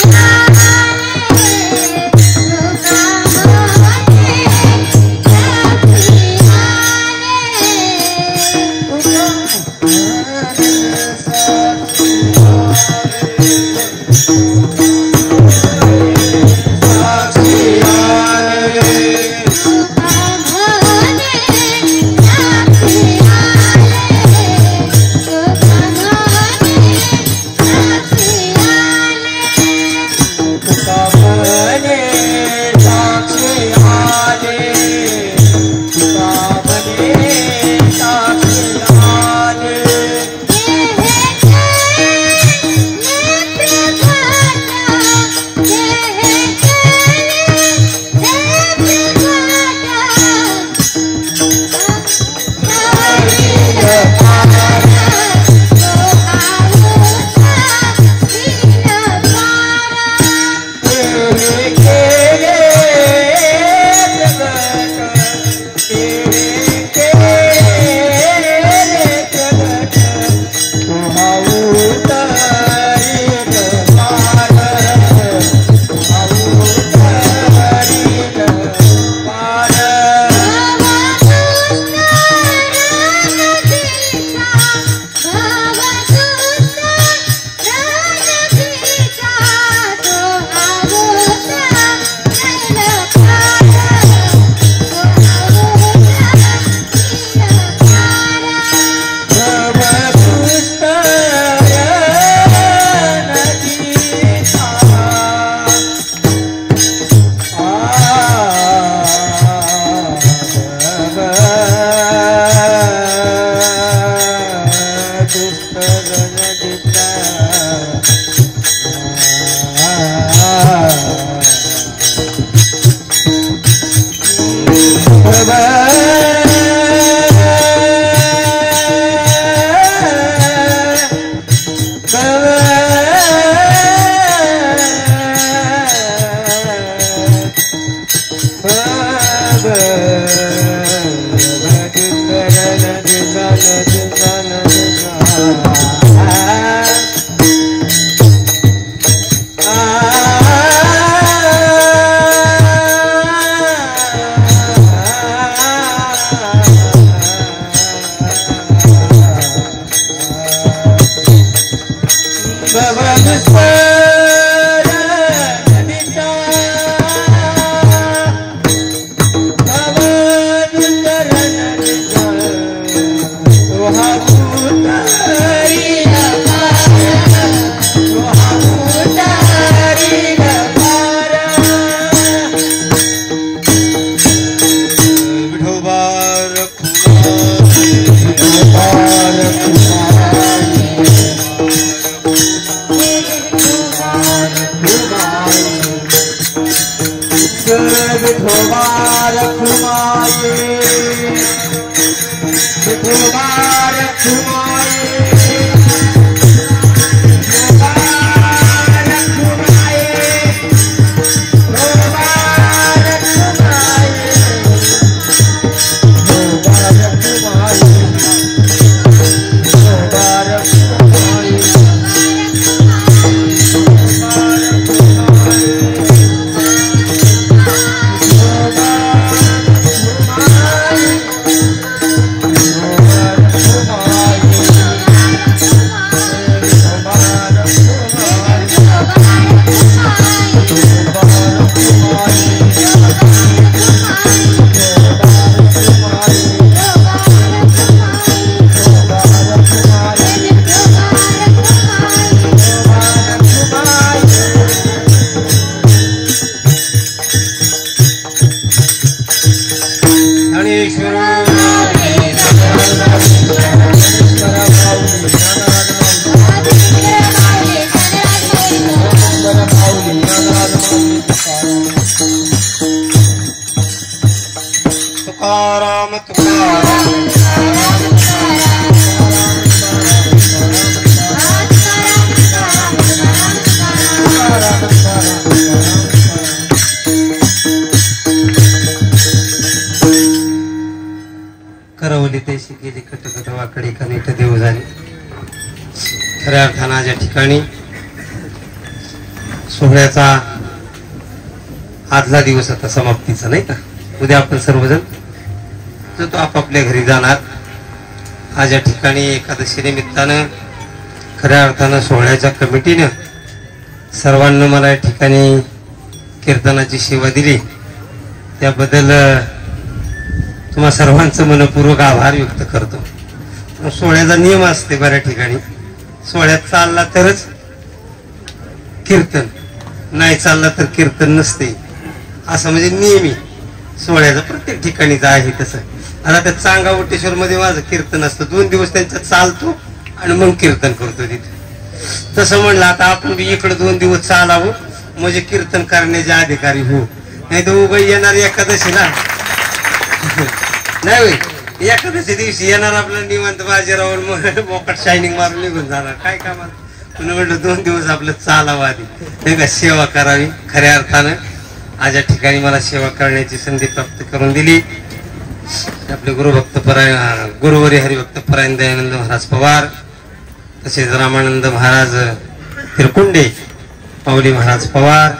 गेली कटकट वाकडी कनिट देव झाली. खऱ्या अर्थानं आज या ठिकाणी सोहळ्याचा आजला दिवस आता समाप्तीचा नाही का. उद्या आपण सर्वजण जो तो आपापल्या घरी जाणार. आज या ठिकाणी एकादशी निमित्तानं खऱ्या अर्थानं सोहळ्याच्या कमिटीनं सर्वांना मला या ठिकाणी कीर्तनाची सेवा दिली त्याबद्दल तुम्हा सर्वांचं मनपूर्वक आभार व्यक्त करतो. सोहळ्याचा नियम असते बऱ्या ठिकाणी. सोहळ्यात चालला तरच कीर्तन, नाही चालला तर कीर्तन नसते असं म्हणजे नियमी सोहळ्याचं प्रत्येक ठिकाणीच आहे तसं. आता त्या चांगावटेश्वर मध्ये माझं कीर्तन असतं. 2 दिवस त्यांच्यात चालतो आणि मग कीर्तन करतो तिथे. तसं म्हणलं आता आपण इकडे 2 दिवस चालावं म्हणजे कीर्तन करण्याचे अधिकारी हो. नाही तर उभं येणार एकादशीला नाही होय. एखाद्याच्या दिवशी येणार आपलं निवांत बाजी राहून मोकट शायनिंग मारून निघून जाणार काय कामात. म्हणून म्हटलं 2 दिवस आपलं चालावं आधी नाही का, सेवा करावी. खऱ्या अर्थानं आज या ठिकाणी मला सेवा करण्याची संधी प्राप्त करून दिली आपले गुरुवरी हरिभक्त परायण दयानंद महाराज पवार, तसेच रामानंद महाराज तिरकुंडे, माऊली महाराज पवार,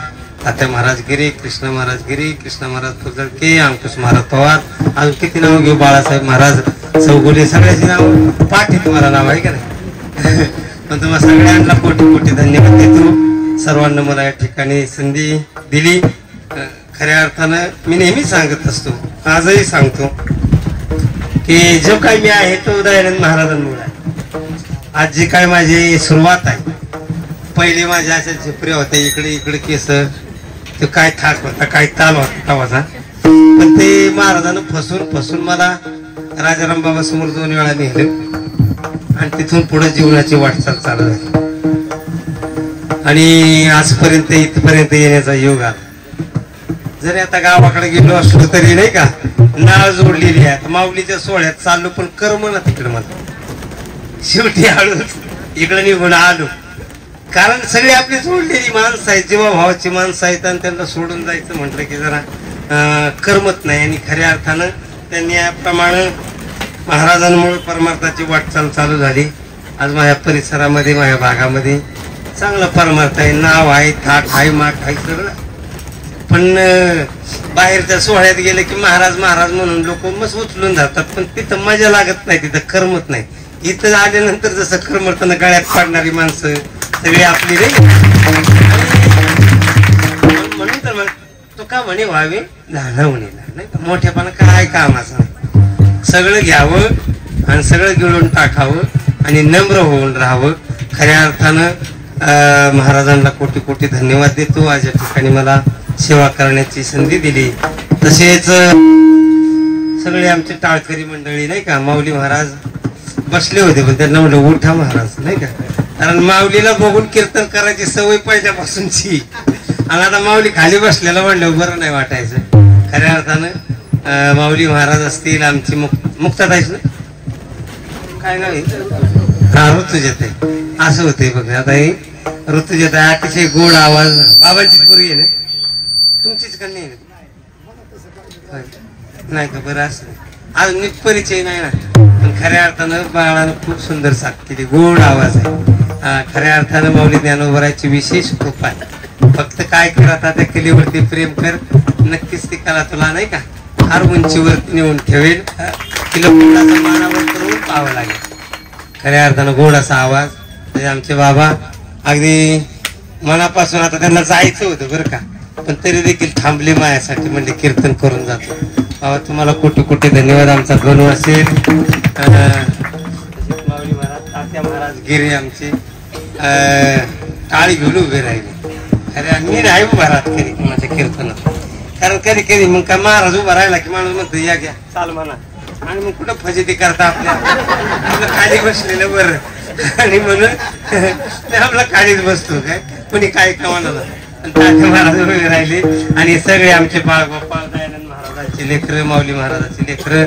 तात्या महाराज गिरी, कृष्ण महाराज गिरी, कृष्ण महाराज फुजळके, अंकुश महाराज पवार, अजून किती नाव घेऊ, बाळासाहेब महाराज चौगुले, सगळ्याची नाव पाठी तुम्हाला नाव आहे का नाही. पण तुम्हाला सगळ्यांना कोटी कोटी धन्यवाद देतो. सर्वांना मला या ठिकाणी संधी दिली. खऱ्या अर्थानं मी नेहमी सांगत असतो, आजही सांगतो की जो काही मी आहे तो दयानंद महाराजांमुळे आहे. आज जी काय माझी सुरुवात आहे, पहिले माझ्या अशा झिपऱ्या होत्या, इकडे इकडे केस, ते काय थाट होता काय ताल होता तवाचा. पण ते महाराजांना फसून फसून मला राजाराम बाबा समोर 2 वेळा नेलं आणि तिथून पुढे जीवनाची वाटचाल चालू झाली आणि आजपर्यंत इथपर्यंत येण्याचा योग आला. जरी आता गावाकडे गेलो असलो तरी नाही का नाळ जोडलेली आहे. माऊलीच्या सोहळ्यात चाललो पण कर्म ना तिकडे मला. शेवटी हळूच इकडे निघून आलो. कारण सगळी आपली जोडलेली माणसं आहेत, जीवाभावाची माणसं आहेत आणि त्यांना सोडून जायचं म्हटलं की जरा करमत नाही. आणि खऱ्या अर्थानं त्यांनी याप्रमाणे महाराजांमुळे परमार्थाची वाटचाल चालू झाली. आज माझ्या परिसरामध्ये माझ्या भागामध्ये चांगलं परमार्थ आहे, नाव आहे, थाट आहे, माठ आहे सगळं. पण बाहेरच्या सोहळ्यात गेले की महाराज महाराज म्हणून लोक मस्त उचलून जातात, पण तिथं मजा लागत नाही, तिथं करमत नाही. इथं आल्यानंतर जसं करमताना गळ्यात पाडणारी माणसं सगळी आपली नाही. म्हणून तर मग तो का म्हणे व्हावे लहान नाही का, मोठ्यापणा काय कामाचं. सगळं घ्यावं आणि सगळं गिळून टाकावं आणि नम्र होऊन राहावं. खऱ्या अर्थानं महाराजांना कोटी कोटी धन्यवाद देतो. आज या ठिकाणी मला सेवा करण्याची संधी दिली. तसेच सगळे आमचे टाळकरी मंडळी नाही का, माऊली महाराज बसले होते पण त्यांना म्हटलं उठा महाराज नाही का, कारण माऊलीला बघून कीर्तन करायची सवय पहिल्यापासूनची. आणि आता माऊली खाली बसलेला म्हणलं बरं नाही वाटायचं. खऱ्या अर्थानं माऊली महाराज असतील, आमची मुक्ताताईच ना काय नाव आहे, हा ऋतुजात आहे असं होते बघ. आता हे ऋतुजात आहे, अतिशय गोड आवाज, बाबांचीच पोरगी आहे ना, तुमचीच का नाही नाही का, बरं असं आज नीट परिचय नाही ना. पण खऱ्या अर्थानं बाळानं खूप सुंदर साथ केली, गोड आवाज आहे. खऱ्या अर्थानं माऊली ज्ञानोबराची विशेष कृपा आहे. फक्त काय कर आता त्या कलेवरती प्रेम कर, नक्कीच ती कला तुला नाही का फार उंचीवरती नेऊन ठेवेल. तिला गोडाचा मानावर करून पाहावं लागेल. खऱ्या अर्थानं गोड असा आवाज. आमचे बाबा अगदी मनापासून, आता त्यांना जायचं होतं बरं का, पण तरी देखील थांबले माझ्यासाठी, म्हणजे कीर्तन करून जातो. बाबा तुम्हाला कोटी कोटी धन्यवाद. आमचा गणू असेल, माऊली महाराज, तात्या महाराज गिरे आमचे टाळी घेऊन उभे राहिले. अरे मी नाही उभा राहत कधी कोणाच्या कीर्तनात, कारण कधी कधी मग काय महाराज उभा राहिला की माणूस म्हणतो या घ्या चाल म्हणा, आणि मग कुठं फजिती करता आपल्या, आपलं खाली बसलेलं बरं. आणि म्हणून आपला खालीच बसतो काय, कोणी काय कामाला. तात्या महाराज उभे राहिले आणि सगळे आमचे बाळगोपाळ दयानंद महाराजांचे लेकरं, माऊली महाराजांचे लेकरं,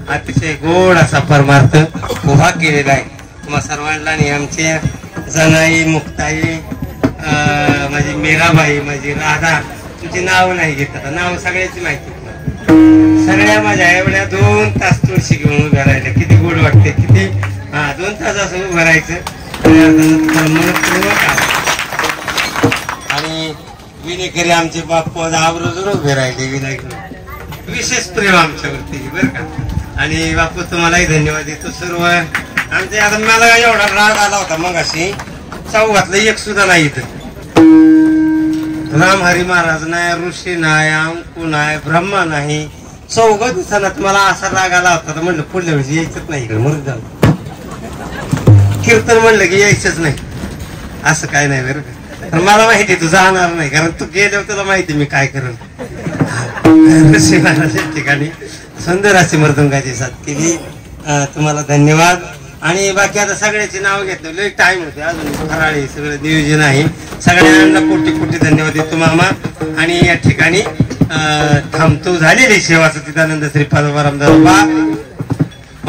अतिशय गोड असा परमार्थ उभा केलेला आहे तुम्हा सर्वांना. आणि आमचे जनाई, मुक्ताई, माझी मीराबाई, माझी राधा, तुमची नाव नाही घेत आता, नाव सगळ्याची माहिती सगळ्या माझ्या एवढ्या 2 तास तुळशी घेऊन उभ्या राहिल्या. किती गोड वाटते. किती 2 तास असं उभं राहायचं. आणि विनेकरी आमचे बाप्पा आवर्जून उभे राहिले. विनायक विशेष प्रेम आमच्यावरती बरं का. आणि बापू तुम्हालाही धन्यवाद देतो सर्व आमचे. आता मला एवढा राग आला होता मग अशी चौघातलं एक सुद्धा नाही इथं. रामहरी महाराज नाही, ऋषी नाही, अंकु नाही, ब्रह्मा नाही. 4 दिवसांत मला असा राग आला होता तर म्हणलं पुढल्या वेळेस यायचंच नाही इकडे. मरून जाऊ कीर्तन म्हणलं की यायचंच नाही. असं काय नाही बरं का. तर मला माहिती तू जाणार नाही कारण तू गेल्यावर तुला माहिती मी काय करेन. ऋषी महाराज ठिकाणी सुंदर अशी मृदुंगाची साथ केली. तुम्हाला धन्यवाद. आणि बाकी आता सगळ्याची नाव घेतलं लई टाइम होते अजून फराळी सगळं नियोजन आहे. सगळ्यांना कोटी कोटी धन्यवाद देतो मामा. आणि या ठिकाणी थांबतो. झालेली सेवा सच्चिदानंद श्रीपाद रामदासोबा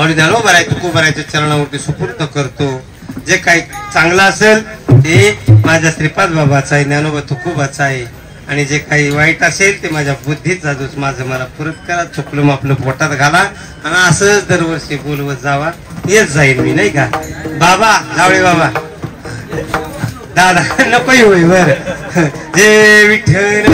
आणि ज्ञानोबा राय तुकोबा रायच्या चरणावरती सुपूर्द करतो. जे काही चांगलं असेल ते माझ्या श्रीपाद बाबाचा आहे, ज्ञानोबा तुकोबाचा आहे. आणि जे काही वाईट असेल ते माझ्या बुद्धीत जातोच. माझं मला परत करा. चुकलं मग आपलं पोटात घाला. आणि असंच दरवर्षी बोलवत जावा. येत जाईल मी नाही का. बाबा जावळे बाबा दादा नको होय बर. जे विठ्ठल